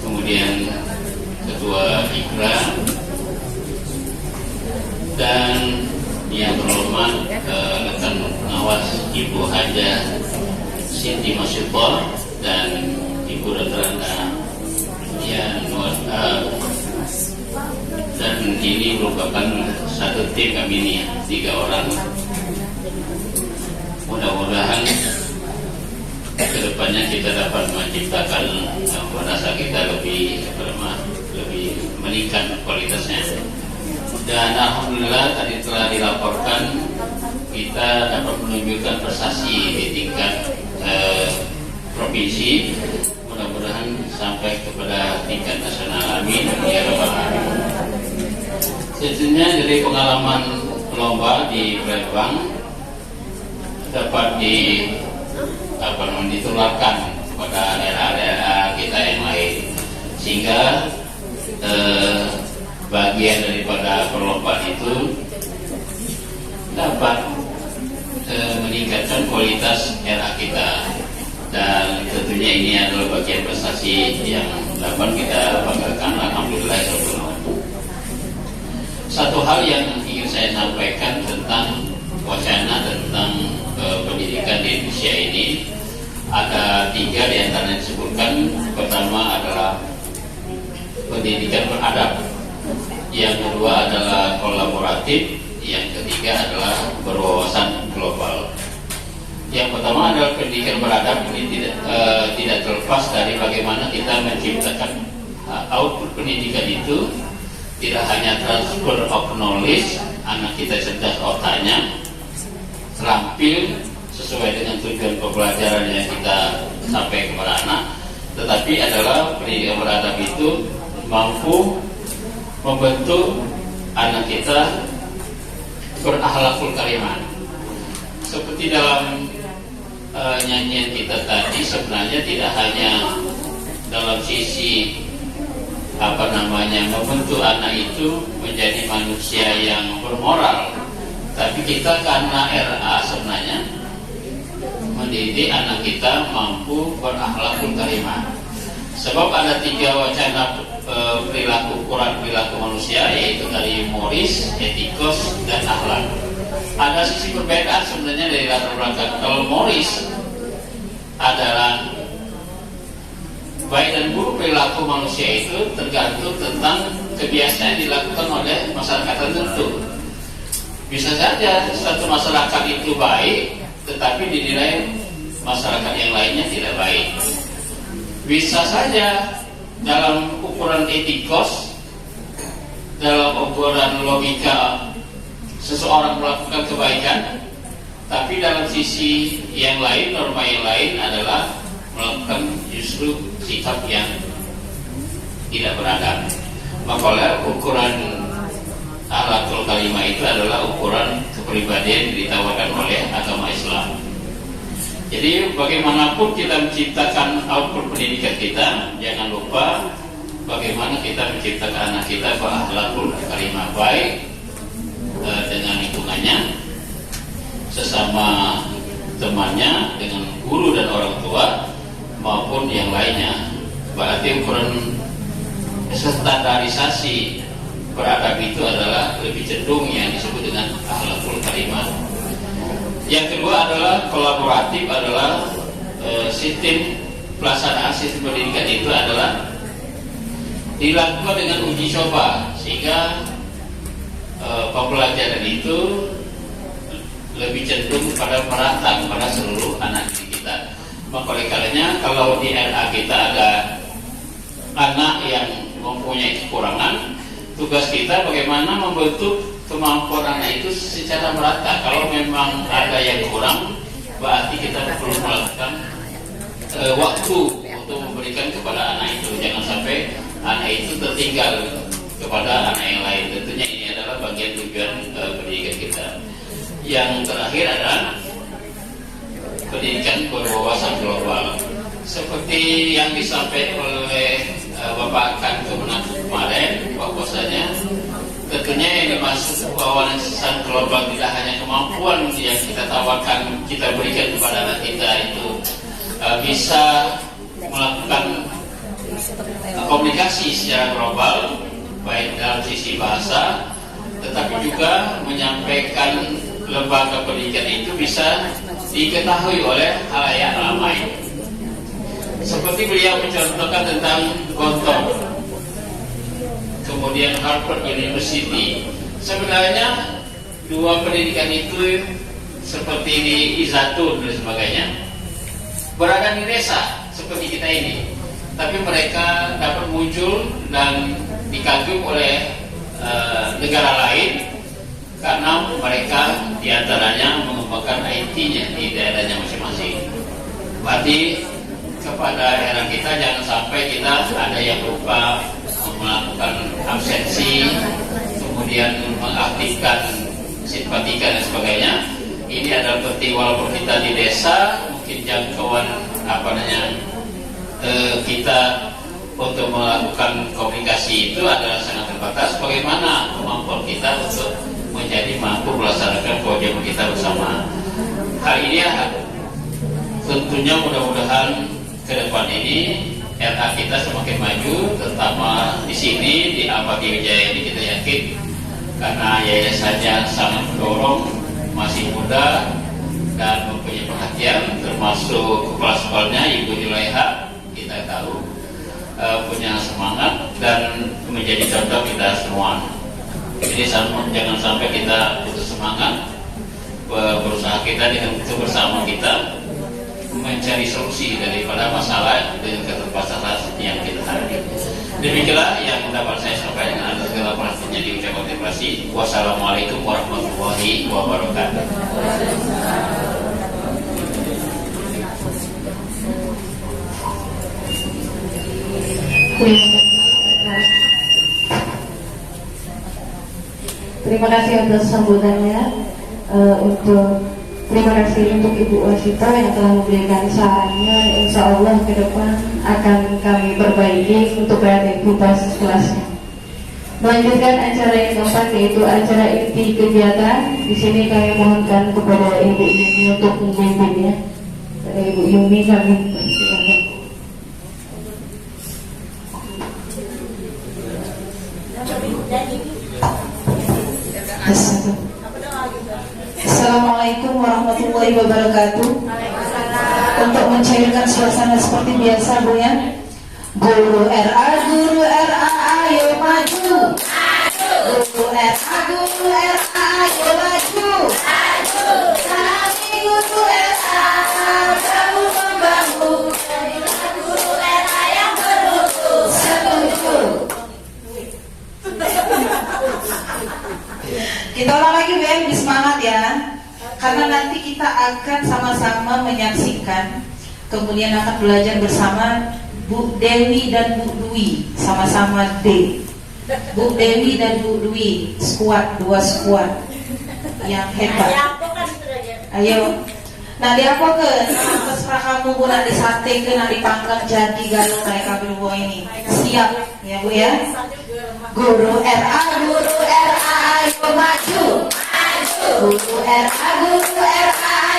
kemudian Ketua Ikra, dan yang terhormat rekan pengawas Ibu Haja Siti Masyutor dan Ibu Retranda yang dan ini merupakan satu tim kami ini 3 orang. Mudah-mudahan kedepannya kita dapat menciptakan bahasa kita lebih meningkat kualitasnya. Dan alhamdulillah tadi telah dilaporkan kita dapat menunjukkan prestasi di tingkat provinsi. Mudah-mudahan sampai kepada tingkat nasional. Amin ya rabbal alamin. Tentunya dari pengalaman lomba di Palembang dapat ditularkan kepada daerah-daerah kita yang lain, sehingga bagian daripada perlombaan itu dapat meningkatkan kualitas RA kita, dan tentunya ini adalah bagian prestasi yang dapat kita banggakan. Alhamdulillah. Satu hal yang ingin saya sampaikan tentang wacana tentang pendidikan di Indonesia ini, ada 3 diantaranya disebutkan. Pertama adalah pendidikan beradab, yang kedua adalah kolaboratif, yang ketiga adalah berwawasan global. Yang pertama adalah pendidikan beradab. Ini tidak terlepas dari bagaimana kita menciptakan output pendidikan itu. Tidak hanya transfer of knowledge, anak kita cerdas otaknya, terampil sesuai dengan tujuan pembelajaran yang kita sampaikan kepada anak, tetapi adalah pendidikan beradab itu mampu membentuk anak kita berakhlakul karimah. Seperti dalam nyanyian kita tadi, sebenarnya tidak hanya dalam sisi membentuk anak itu menjadi manusia yang bermoral, tapi kita karena RA sebenarnya mendidik anak kita mampu berakhlakul karimah. Sebab ada 3 wacana ukuran perilaku manusia, yaitu dari moris, etikos, dan akhlak. Ada sisi perbedaan sebenarnya dari latar belakang. Kalau moris adalah baik dan buruk perilaku manusia itu tergantung tentang kebiasaan yang dilakukan oleh masyarakat tertentu. Bisa saja satu masyarakat itu baik, tetapi dinilai masyarakat yang lainnya tidak baik. Bisa saja dalam ukuran etikos, dalam ukuran logika seseorang melakukan kebaikan, tapi dalam sisi yang lain, norma yang lain adalah melakukan justru sikap yang tidak beradab. Maka ukuran akhlakul karimah itu adalah ukuran kepribadian yang ditawarkan oleh agama Islam. Jadi bagaimanapun kita menciptakan output pendidikan kita, jangan lupa bagaimana kita menciptakan anak kita berakhlakul karimah baik dengan lingkungannya, sesama temannya, dengan guru dan orang tua maupun yang lainnya. Berarti ukuran standarisasi beradab itu adalah lebih cenderung yang disebut dengan akhlakul karimah. Yang kedua adalah kolaboratif, adalah sistem pelaksanaan sistem pendidikan itu adalah dilakukan dengan uji coba, sehingga pembelajaran itu lebih cenderung pada merata kepada seluruh anak didik kita. Maka oleh karenanya kalau di RA kita ada anak yang mempunyai kekurangan, tugas kita bagaimana membentuk kemampuan anak itu secara merata. Kalau memang ada yang kurang, berarti kita perlu melakukan waktu untuk memberikan kepada anak itu. Jangan sampai anak itu tertinggal kepada anak yang lain. Tentunya ini adalah bagian tujuan pendidikan kita. Yang terakhir adalah pendidikan berwawasan global. Seperti yang disampaikan oleh Bapak Kemenag kemarin, bahwasanya tentunya yang dimaksud wawasan global tidak hanya kemampuan yang kita tawarkan, kita berikan kepada anak kita itu bisa melakukan komunikasi secara global, baik dalam sisi bahasa, tetapi juga menyampaikan lembaga pendidikan itu bisa diketahui oleh khalayak ramai. Seperti beliau mencontohkan tentang Gontor, kemudian Harvard University. Sebenarnya dua pendidikan itu seperti di Izatun dan sebagainya berada di desa seperti kita ini, tapi mereka dapat muncul dan dikagum oleh negara lain karena mereka diantaranya mengembangkan IT-nya di daerahnya masing-masing. Berarti kepada era kita jangan sampai kita ada yang lupa melakukan absensi, kemudian mengaktifkan simpatika dan sebagainya. Ini adalah penting, walaupun kita di desa, mungkin jangkauan kita untuk melakukan komunikasi itu adalah sangat terbatas. Bagaimana kemampuan kita untuk menjadi mampu melaksanakan kewajiban kita bersama. Hal ini tentunya mudah-mudahan ke depan ini RA kita semakin maju, terutama di sini di Apati Wijaya ini kita yakin, karena yayasannya sangat mendorong, masih muda dan mempunyai perhatian, termasuk kepala sekolahnya Ibu Julaiha, kita tahu punya semangat dan menjadi contoh kita semua. Jadi jangan sampai kita putus semangat, berusaha kita dengan bersama kita mencari solusi daripada masalah dengan keterbatasan yang kita hadapi. Demikianlah yang dapat saya sampaikan atas segala perhatiannya diucapkan terima kasih. Wassalamualaikum warahmatullahi wabarakatuh. Terima kasih atas sambutannya. Terima kasih untuk Ibu Wasita yang telah memberikan sarannya. Insya Allah ke depan akan kami perbaiki untuk kreativitas kelasnya. Melanjutkan acara yang keempat, yaitu acara inti kegiatan. Di sini kami mohonkan kepada Ibu Yumi untuk memimpinnya. Kepada Ibu Yumi kami persilakan. Assalamualaikum warahmatullahi wabarakatuh. Untuk mencairkan suasana seperti biasa, Bu ya. Guru RA, ayo maju. Guru RA, ayo maju. Kami guru RA, kamu membangun. Guru RA yang bermutu. Setuju. Kita ulang lagi, Bu ya, lebih semangat ya. Karena nanti kita akan sama-sama menyaksikan, kemudian akan belajar bersama Bu Dewi dan Bu Dwi sama-sama D. Bu Dewi dan Bu Dwi skuad, 2 skuad yang hebat. Ayo. Nah apa ke? Terserah kamu Bu, nak disate ke, nak dipanggang jadi galau mereka berdua ini. Siap ya Bu ya. Guru RA, ayo maju. Guru RA,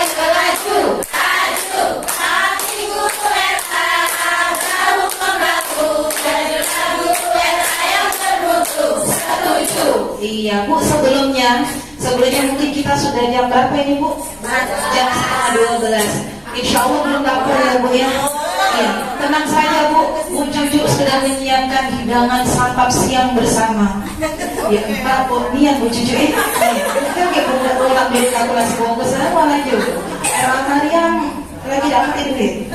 ayo maju. Iya Bu, sebelumnya mungkin kita sudah jam berapa ini Bu? Jam 11:30. Insya Allah belum lapar ya Bu ya. Iya, tenang saja Bu. Bu Cucu sedang menyiapkan hidangan santap siang bersama. Ya, kita niat Bu Cucu ini. Kita kayak ulang dari kalkulasi bungkus sana mau lanjut. Era Mariam lagi dapat ini.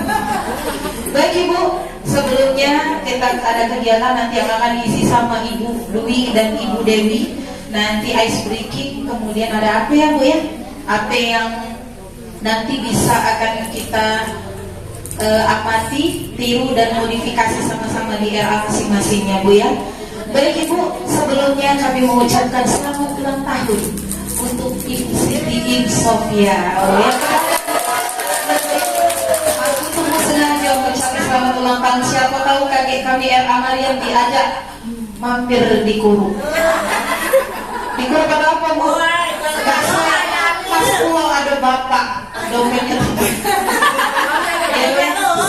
Baik Ibu, sebelumnya kita ada kegiatan nanti yang akan diisi sama Ibu Dwi dan Ibu Dewi. Nanti ice breaking, kemudian ada apa ya Bu ya? Apa yang nanti bisa akan kita amati, tiru dan modifikasi sama-sama di RA masing-masingnya Bu ya. Baik Ibu, sebelumnya kami mengucapkan selamat ulang tahun untuk Ibu Siti Im Sofia. Oh ya. Aku tunggu sengaja mengucapkan selamat ulang tahun. Siapa tahu kakek kami RA Mariam diajak mampir di Kuru. Di Kuru pada apa Bu? Pas pulau ada bapak domennya.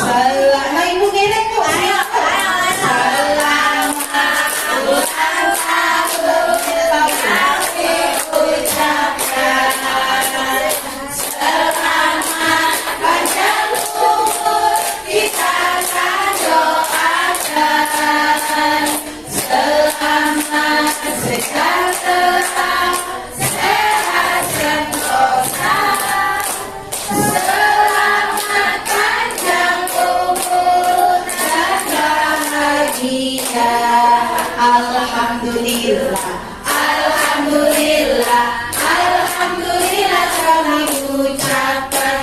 Salah, nah Ibu ngerek Bu. Alhamdulillah kami ucapkan.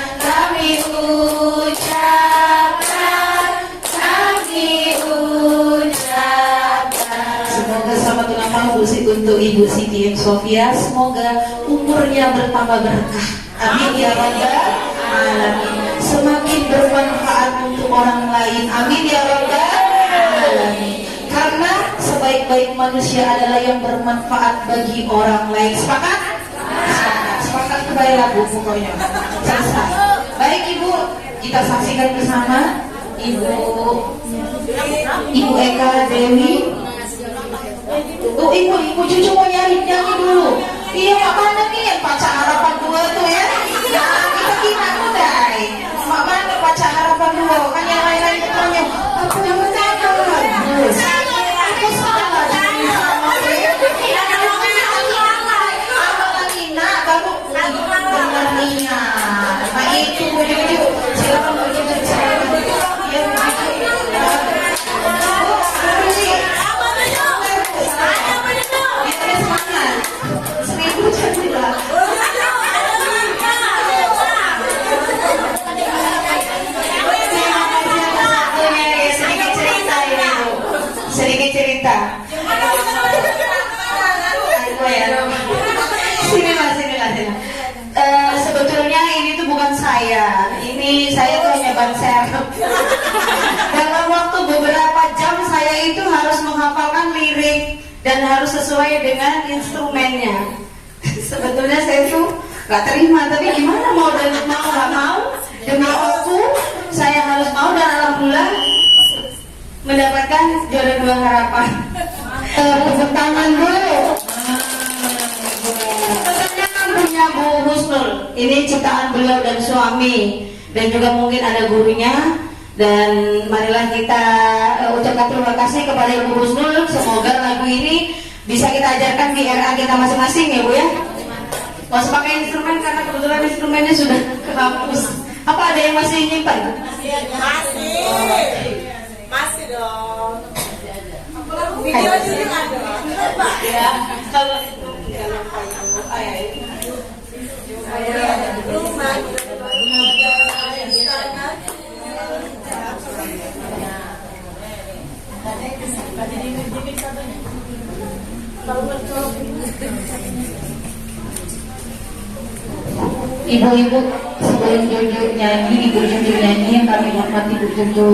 Semoga selamat ulang tahun untuk Ibu Siti M. Sofia. Semoga umurnya bertambah berkah. Amin ya rabbal alamin. Semakin bermanfaat untuk orang lain. Amin ya rabbal alamin. Karena sebaik-baik manusia adalah yang bermanfaat bagi orang lain. Sepakat? Sepakat kembali lagu pokoknya. Selesai. Baik Ibu, kita saksikan bersama Ibu Eka Dewi. Tuh Ibu Cucu mau nyanyi dulu. Iya mak mana nih yang Pacar Harapan 2 tuh ya? Kita kira udah. Mak mana Pacar Harapan 2? Kan yang lain-lain ketanya. Aku yang mencatat. Nah itu Bu Cucu, silakan Bu Cucu. Ya Bu sedikit cerita. Sinilah. Sebetulnya ini tuh bukan saya. Ini saya tuh hanya ban serep. Dalam waktu beberapa jam saya itu harus menghafalkan lirik dan harus sesuai dengan instrumennya. Sebetulnya saya tuh gak terima, tapi gimana mau dan mau gak mau demi aku saya harus mau, dan alhamdulillah mendapatkan juara 2 harapan. Tepuk tangan dulu. Punya Bu Husnul, ini ciptaan beliau dan suami, dan juga mungkin ada gurunya. Dan marilah kita ucapkan terima kasih kepada Ibu Husnul. Semoga lagu ini bisa kita ajarkan di RA kita masing-masing ya Bu ya. Masih pakai instrumen karena kebetulan instrumennya sudah kehapus. Apa ada yang masih nyimpan? Masih dong. Video juga ada. Ya, kalau itu nggak lupa Ibu. Ibu-ibu sebelum Jojo nyanyi, Ibu Jojo nyanyi yang kami hormati Ibu Jojo.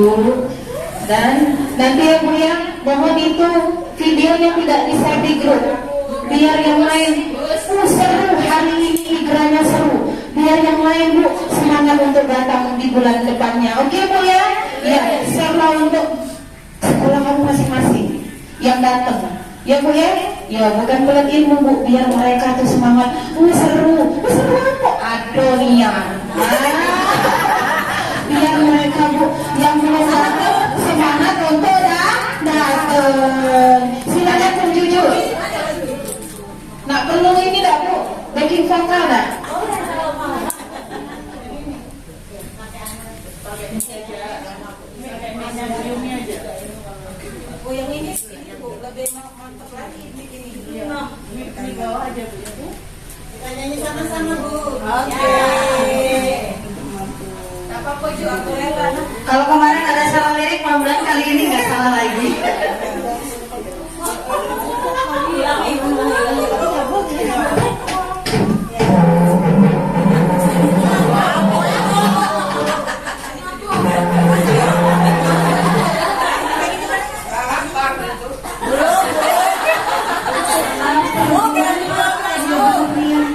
Dan nanti ya Bu ya, mohon itu videonya tidak di-share di grup. Biar yang lain seru, hari ini geranya seru. Biar yang lain Bu semangat untuk datang di bulan depannya. Oke Bu ya? Ya, share lah untuk sekolah kamu masing-masing yang datang. Ya Bu ya? Ya bukan pelat ilmu Bu, biar mereka tuh semangat. Seru apa? Adonian. Biar mereka Bu yang belum datang semangat untuk datang. Silakan Bu jujur. Nak perlu ini tak Bu? Backing vokal tak? Oh yang ini Bu, lebih mantap lagi bikin ini. Di bawah aja Bu. Kita nyanyi sama-sama Bu. Oke. Tak apa-apa juga aku rela. Kalau kemarin ada salah lirik, mudah-mudahan kali ini nggak salah lagi.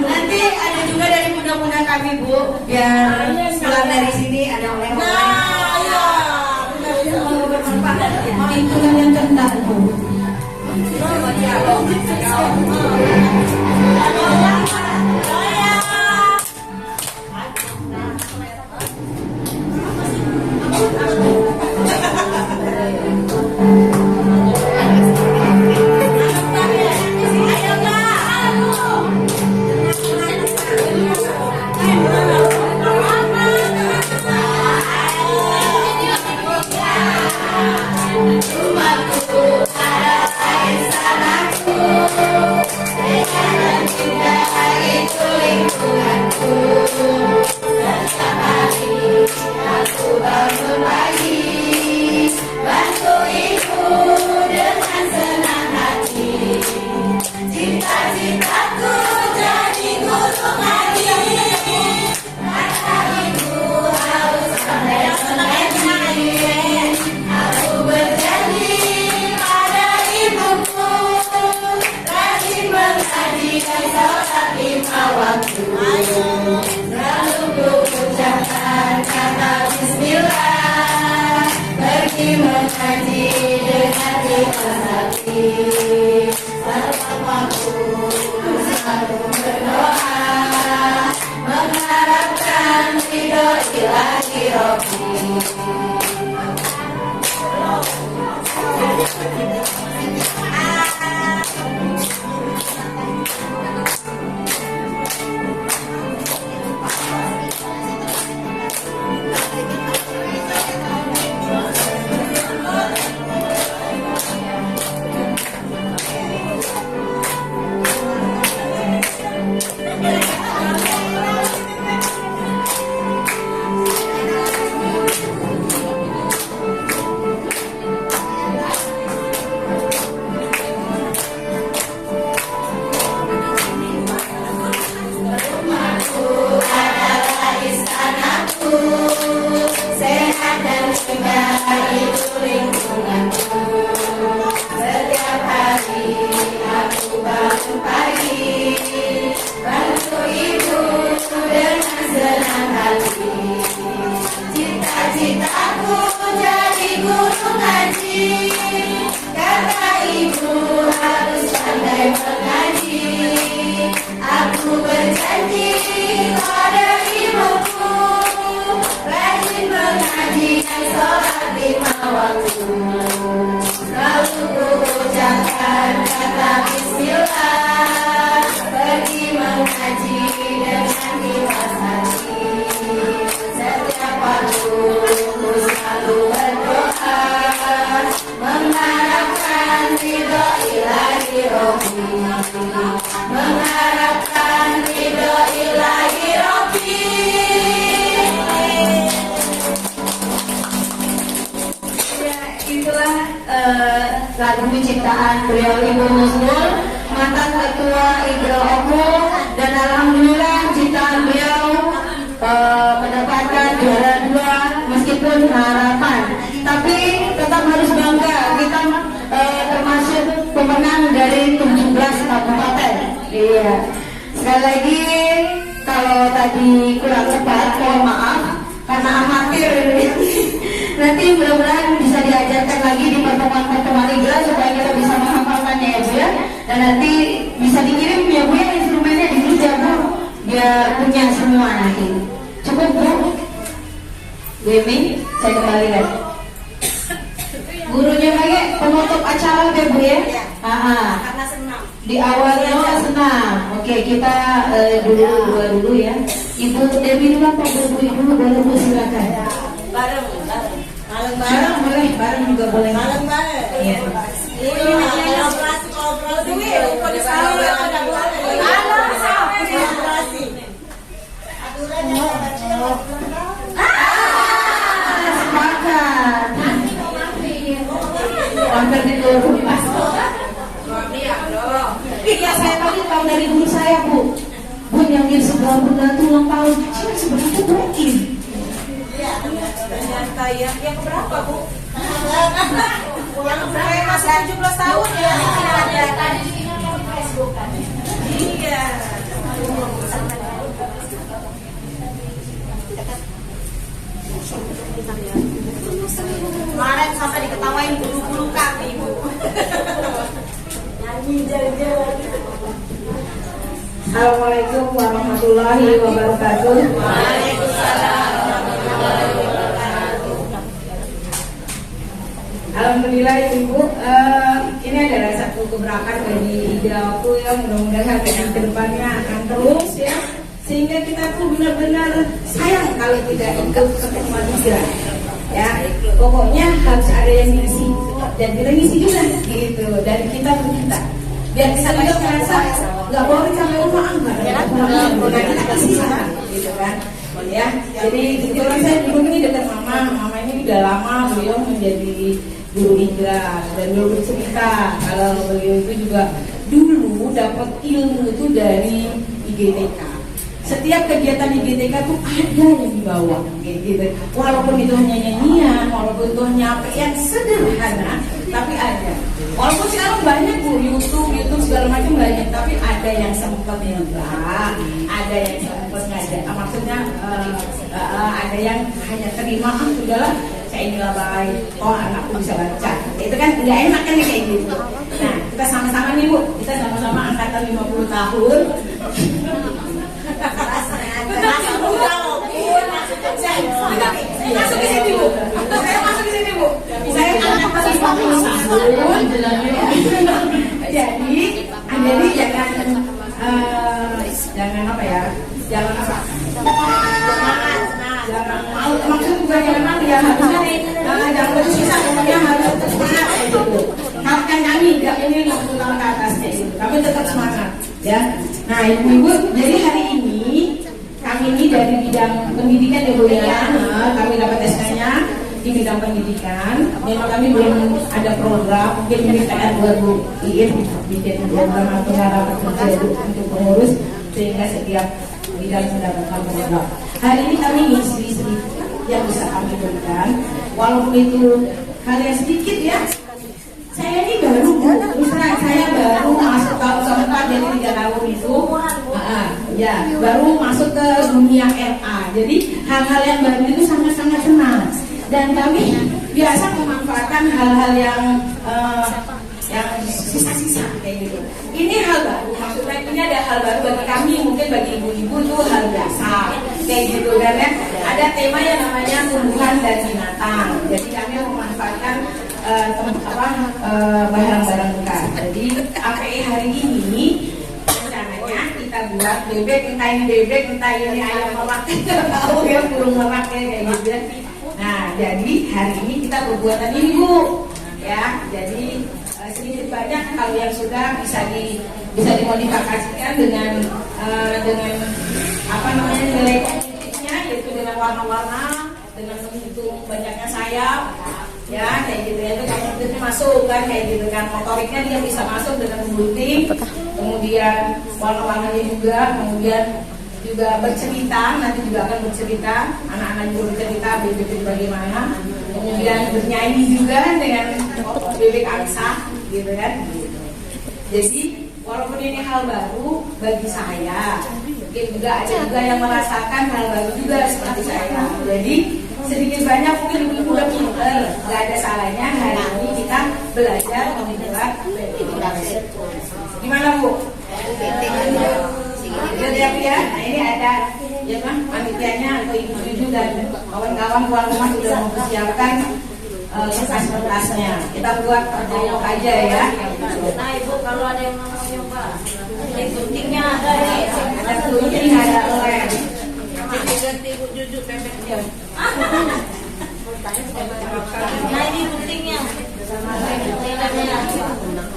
Nanti ada juga dari muda-muda kami Bu, biar pulang dari sini ada oleh-oleh. Itu yang tentang Bu. Lagu ciptaan beliau Ibu Nusnul Ketua Ibro Omo, dan alhamdulillah ciptaan beliau mendapatkan juara 2 meskipun harapan. Tapi tetap harus bangga, kita termasuk pemenang dari 17 kabupaten. Iya. Sekali lagi, kalau tadi kurang tepat, mohon maaf karena amatir. Nanti mudah-mudahan bisa diajarkan lagi di pertemuan-pertemuan Igra supaya kita bisa menghafalkannya ya Bu ya. Dan nanti bisa dikirim ya Bu ya instrumennya di meja Bu, biar punya semua nanti. Cukup Bu. Bu Emi, saya kembalikan. Gurunya lagi penutup acara deh Bu ya. Karena senang. Di awalnya senang. Oke, kita dulu ya. Ibu Dewi dulu apa Bu dulu boleh Bu silakan. Bareng. Bareng boleh, bareng juga boleh. Bareng. Iya. Ini ngobrol dulu. Kok di sana ada boleh. Kolaborasi. Aturannya Sepakat. Hampir di rumah. Iya, saya tadi tahu dari guru saya Bu. Bu yang di sebelah bunda tuh ulang tahun. Sini sebelah itu doain. ternyata yang keberapa Bu? Yang saya masih 17 tahun ya. Tadi di Facebook kan. Iya. Kemarin sampai diketawain bulu-bulu kaki Bu. Nyanyi jalan-jalan. Assalamualaikum warahmatullahi wabarakatuh. Waalaikumsalam. Alhamdulillah Ibu, ini adalah satu keberkahan bagi Idraku ya, mudah-mudahan ke depannya akan terus ya, sehingga kita tuh benar-benar sayang kalau tidak ikut pertemuan Idra ya. Pokoknya harus ada yang ngisi dan kita ngisi juga gitu, dari kita ke kita, biar kita juga merasa nggak boring sampai rumah kita kasih sana gitu kan ya. Jadi kebetulan saya dulu ini dekat mama ini udah lama beliau menjadi guru Indra, dan beliau bercerita kalau beliau itu juga dulu dapat ilmu itu dari IGTK. Setiap kegiatan IGTK tuh ada yang dibawa gitu. Walaupun itu hanya nyanyian, walaupun itu hanya apa yang sederhana, tapi ada. Walaupun sekarang banyak Bu, YouTube segala macam banyak, tapi ada yang sempat enggak, ada yang sempat nggak ada. Maksudnya ada yang hanya terima udahlah, saya ini baik, anakku bisa baca. Itu kan nggak enak kan kayak gitu. Nah, kita sama-sama nih Bu, kita sama-sama angkatan 50 tahun. Masuk muda loh Bu. Masuk ke sini Bu. Saya masuk ke sini Bu. Saya anak masih 50 tahun. Jadi jangan apa ya? Jangan apa? Jangan mau, maksud bukan jangan ya, harusnya nih jangan bersusah, pokoknya harus tetap semangat kayak gitu. Kan kami nggak ini langsung ke atas kayak gitu, kami tetap semangat ya. Nah ibu-ibu, jadi hari ini kami ini dari bidang pendidikan ya Bu ya, kami dapat SK-nya di bidang pendidikan. Memang kami belum ada program, mungkin ini PR buat Bu Iin bikin program atau harapan kerja untuk pengurus sehingga setiap bidang mendapatkan program. Hari ini kami ngisi sedikit yang bisa kami berikan, walaupun itu hal yang sedikit ya. Saya ini baru, misalnya saya baru masuk tahun keempat, jadi 3 tahun itu, ya baru masuk ke dunia RA. Jadi hal-hal yang baru itu sangat-sangat senang. Dan kami biasa memanfaatkan hal-hal yang sisa-sisa kayak gitu. Ini hal baru, maksudnya ini ada hal baru bagi kami, mungkin bagi ibu-ibu itu hal biasa kayak gitu kan ya. Ada tema yang namanya tumbuhan dan binatang. Jadi kami memanfaatkan barang-barang bekas. Jadi API hari ini rencananya kita buat bebek, entah ini bebek, entah ini ayam merak, tahu ya, burung merak kayak gitu ya. Nah, jadi hari ini kita berbuatan ini Bu, ya. Jadi sedikit banyak hal yang sudah bisa dimodifikasikan dengan apa namanya nilai kognitifnya, yaitu dengan warna-warna, dengan menghitung banyaknya sayap, ya kayak gitu ya. Itu kognitifnya masuk kan kayak gitu kan, motoriknya dia bisa masuk dengan memulting, kemudian warna-warnanya juga, kemudian juga bercerita, nanti juga akan bercerita, anak-anak juga bercerita bebek itu bagaimana, kemudian bernyanyi juga dengan bebek angsa, gitu kan. Jadi walaupun ini hal baru bagi saya, mungkin juga ada juga yang merasakan hal baru juga seperti saya. Jadi sedikit banyak mungkin ibu udah pinter, nggak ada salahnya hari ini kita belajar membuat bebek angsa. Gimana Bu? Siap ya. Nah ini ada ya kan panitianya atau ibu-ibu dan kawan-kawan tuan rumah sudah mempersiapkan kertas-kertasnya. Kita buat perkelompok aja ya. Nah Ibu kalau ada yang mau nyoba, ini guntingnya ada nih. Ada gunting, ada lem. Ganti Ibu Juju bebeknya. Nah ini guntingnya.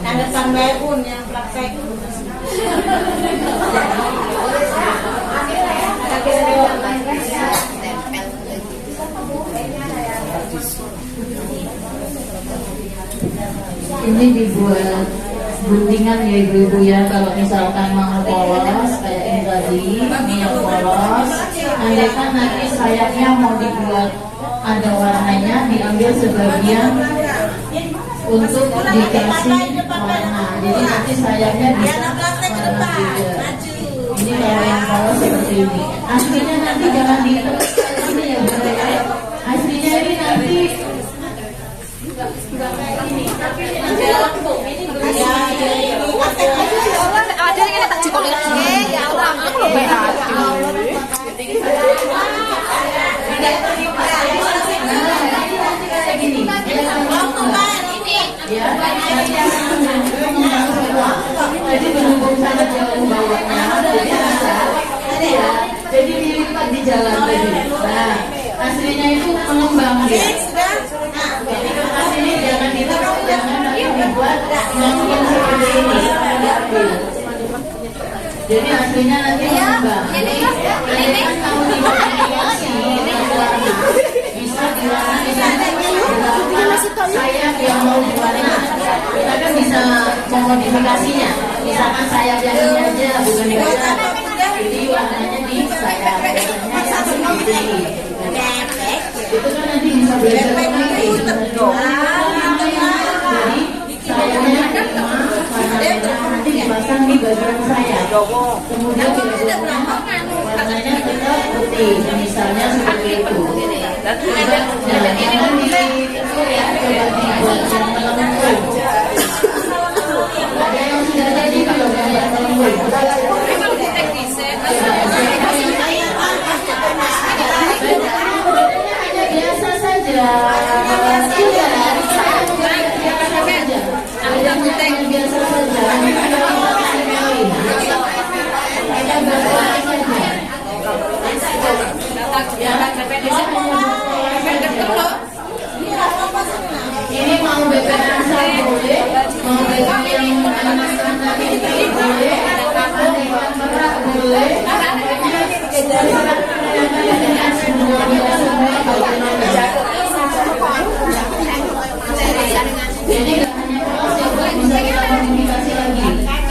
Ada tambah pun yang praktek. Ini dibuat guntingan ya ibu-ibu ya, kalau misalkan mau polos kayak ini tadi, minyak polos. Andaikan nanti sayapnya mau dibuat ada warnanya, diambil sebagian untuk dikasih warna. Jadi nanti sayapnya bisa warna juga. Ini kalau yang polos seperti ini. Aslinya nanti jangan di ini ya Bu ya. Aslinya ini nanti ada yang tak cikolik ya Allah aku lebih jadi berhubung sangat jauh bawahnya, jadi dilipat di jalan tadi. Nah, aslinya itu mengembang ya. Aslinya jangan ditaruh, jangan dibuat ngomong seperti ini. Jadi aslinya nanti mengembang. Ini kan kalau dimodifikasi bisa diwarna sayap yang mau diwarna. Kita kan bisa memodifikasinya. Misalkan sayap yang ini aja bukan yang ini. Jadi warnanya di sayap yang seperti ini. Itu kan nanti bisa belajar lagi. Jadi sayapnya warna merah nanti dipasang di bagian sayap. Kemudian warnanya tetap putih. Misalnya seperti itu. Jangan diukur ya, coba dibuat yang melengkung. Ada yang sudah jadi kalau gambar melengkung. Biasa saja. Biasa ini mau bebek angsa boleh, mau bebek yang anak-anak ini boleh, ada ikan merah boleh, jadi nggak hanya polos ya, bisa kita modifikasi lagi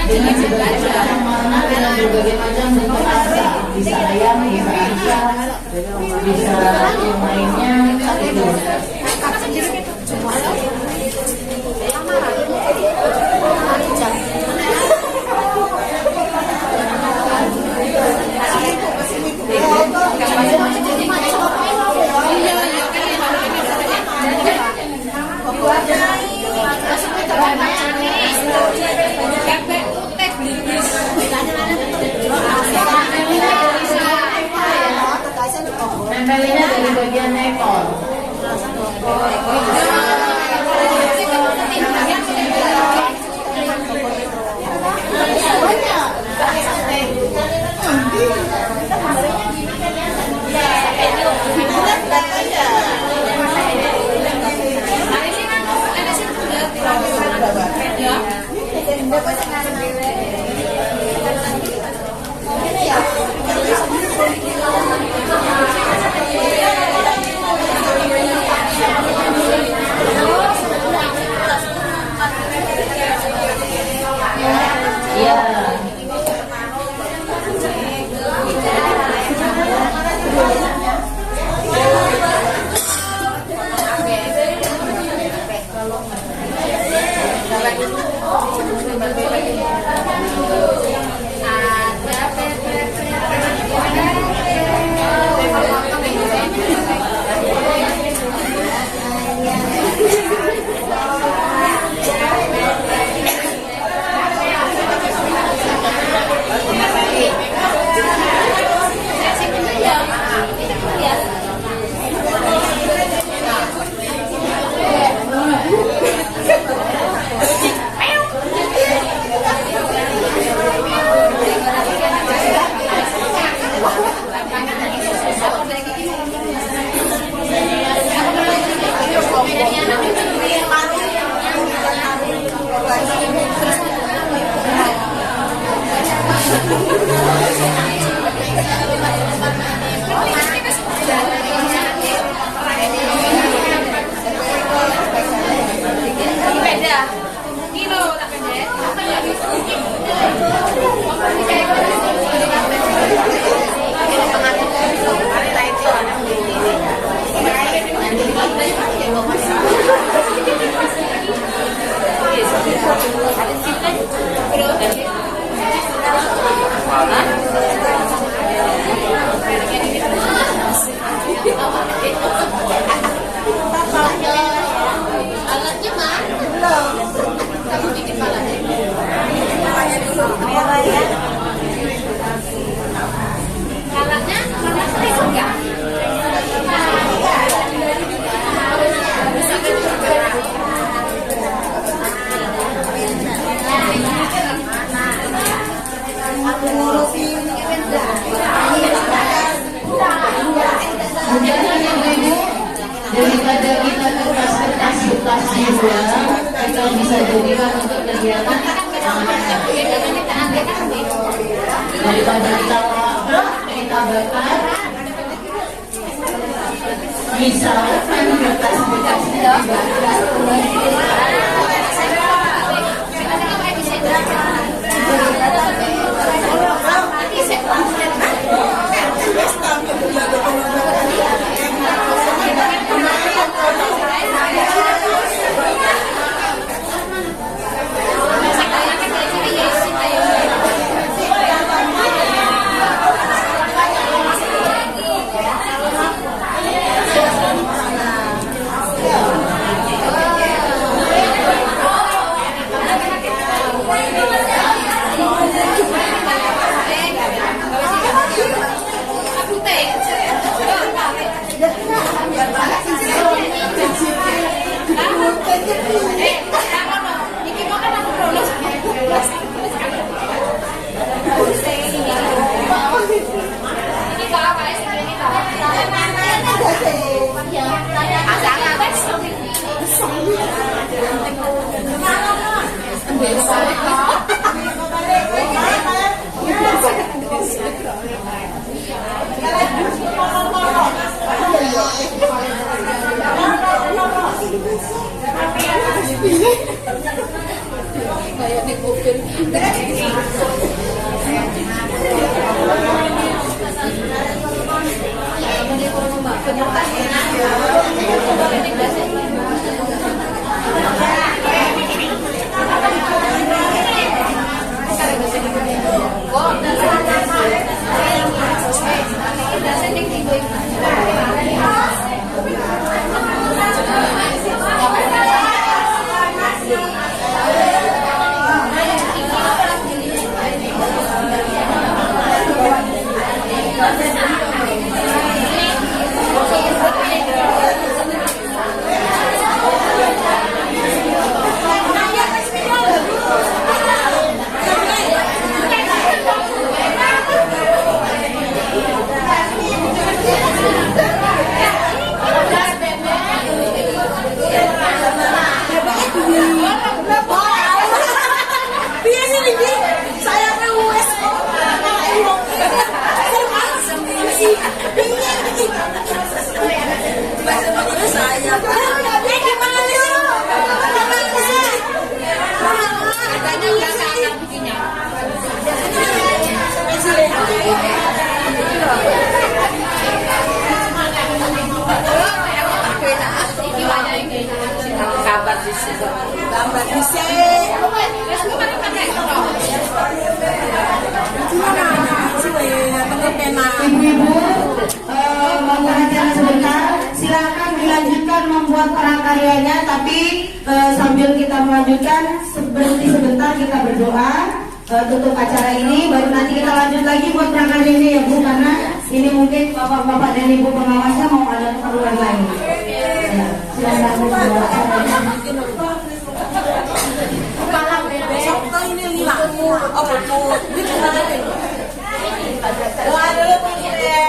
dengan berbagai macam warna dengan berbagai macam bentuk angsa, bisa ayam, bisa angsa, bisa yang lainnya itu. Nempelinnya dari bagian ekor. Ya. Merah ya. Jangan ibu-ibu, daripada kita kertas juga, kita bisa jadikan untuk kegiatan daripada kita bakar, misalkan kertas dibakar. Ibu-ibu, mau bicara sebentar, silakan dilanjutkan membuat prakaryanya, tapi sambil kita melanjutkan, berhenti sebentar kita berdoa, tutup acara ini, baru nanti kita lanjut lagi buat prakaryanya ya Bu, karena ini mungkin bapak-bapak dan ibu pengawasnya mau ada keperluan lain. Ya, silakan membuat Doa dulu Bu ya.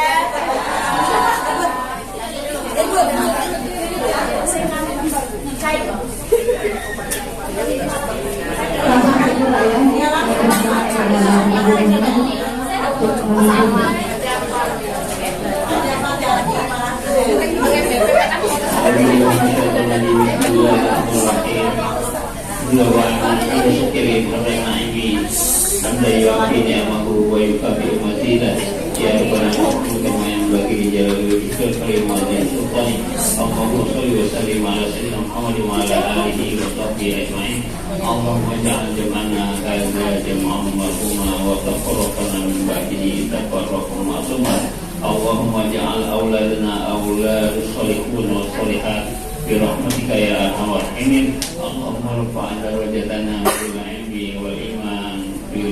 Allahumma ja'al jam'ana hadza jam'an marhuma wa tafarraqana min ba'dihi tafarraqan ma'suma. Allahumma ja'al auladana aulad shalihun wa shalihat bi rahmatika ya arhamar rahimin. Allahumma rafa'na darajatana bil ilmi wal iman bi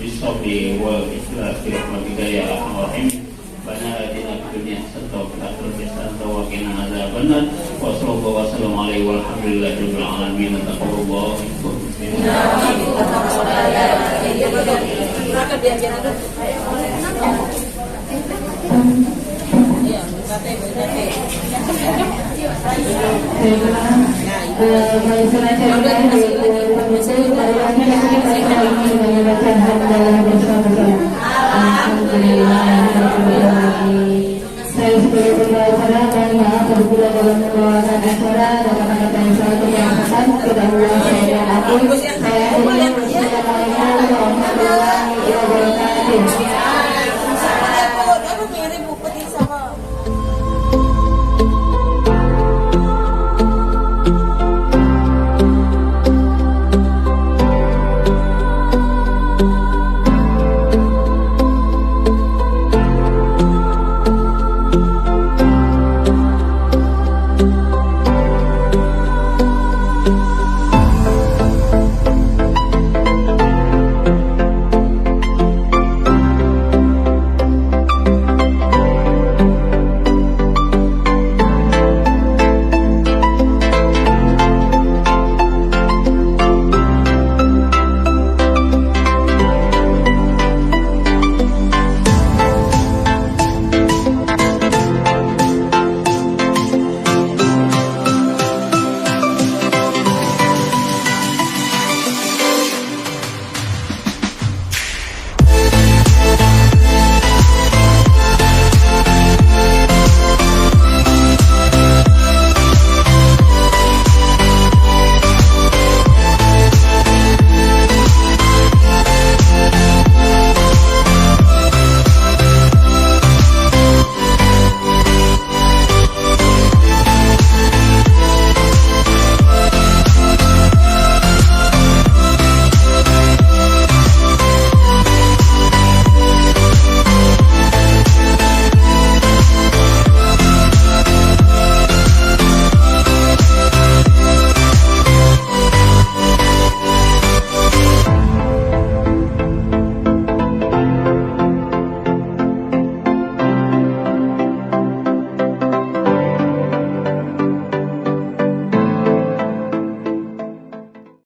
بالصبر والإخلاص برحمتك يا أرحم الراحمين. ربنا آتنا في الدنيا حسنة وفي الآخرة حسنة وقنا عذاب النار. وصلى الله وسلم عليه والحمد لله رب العالمين. تقبل الله منكم.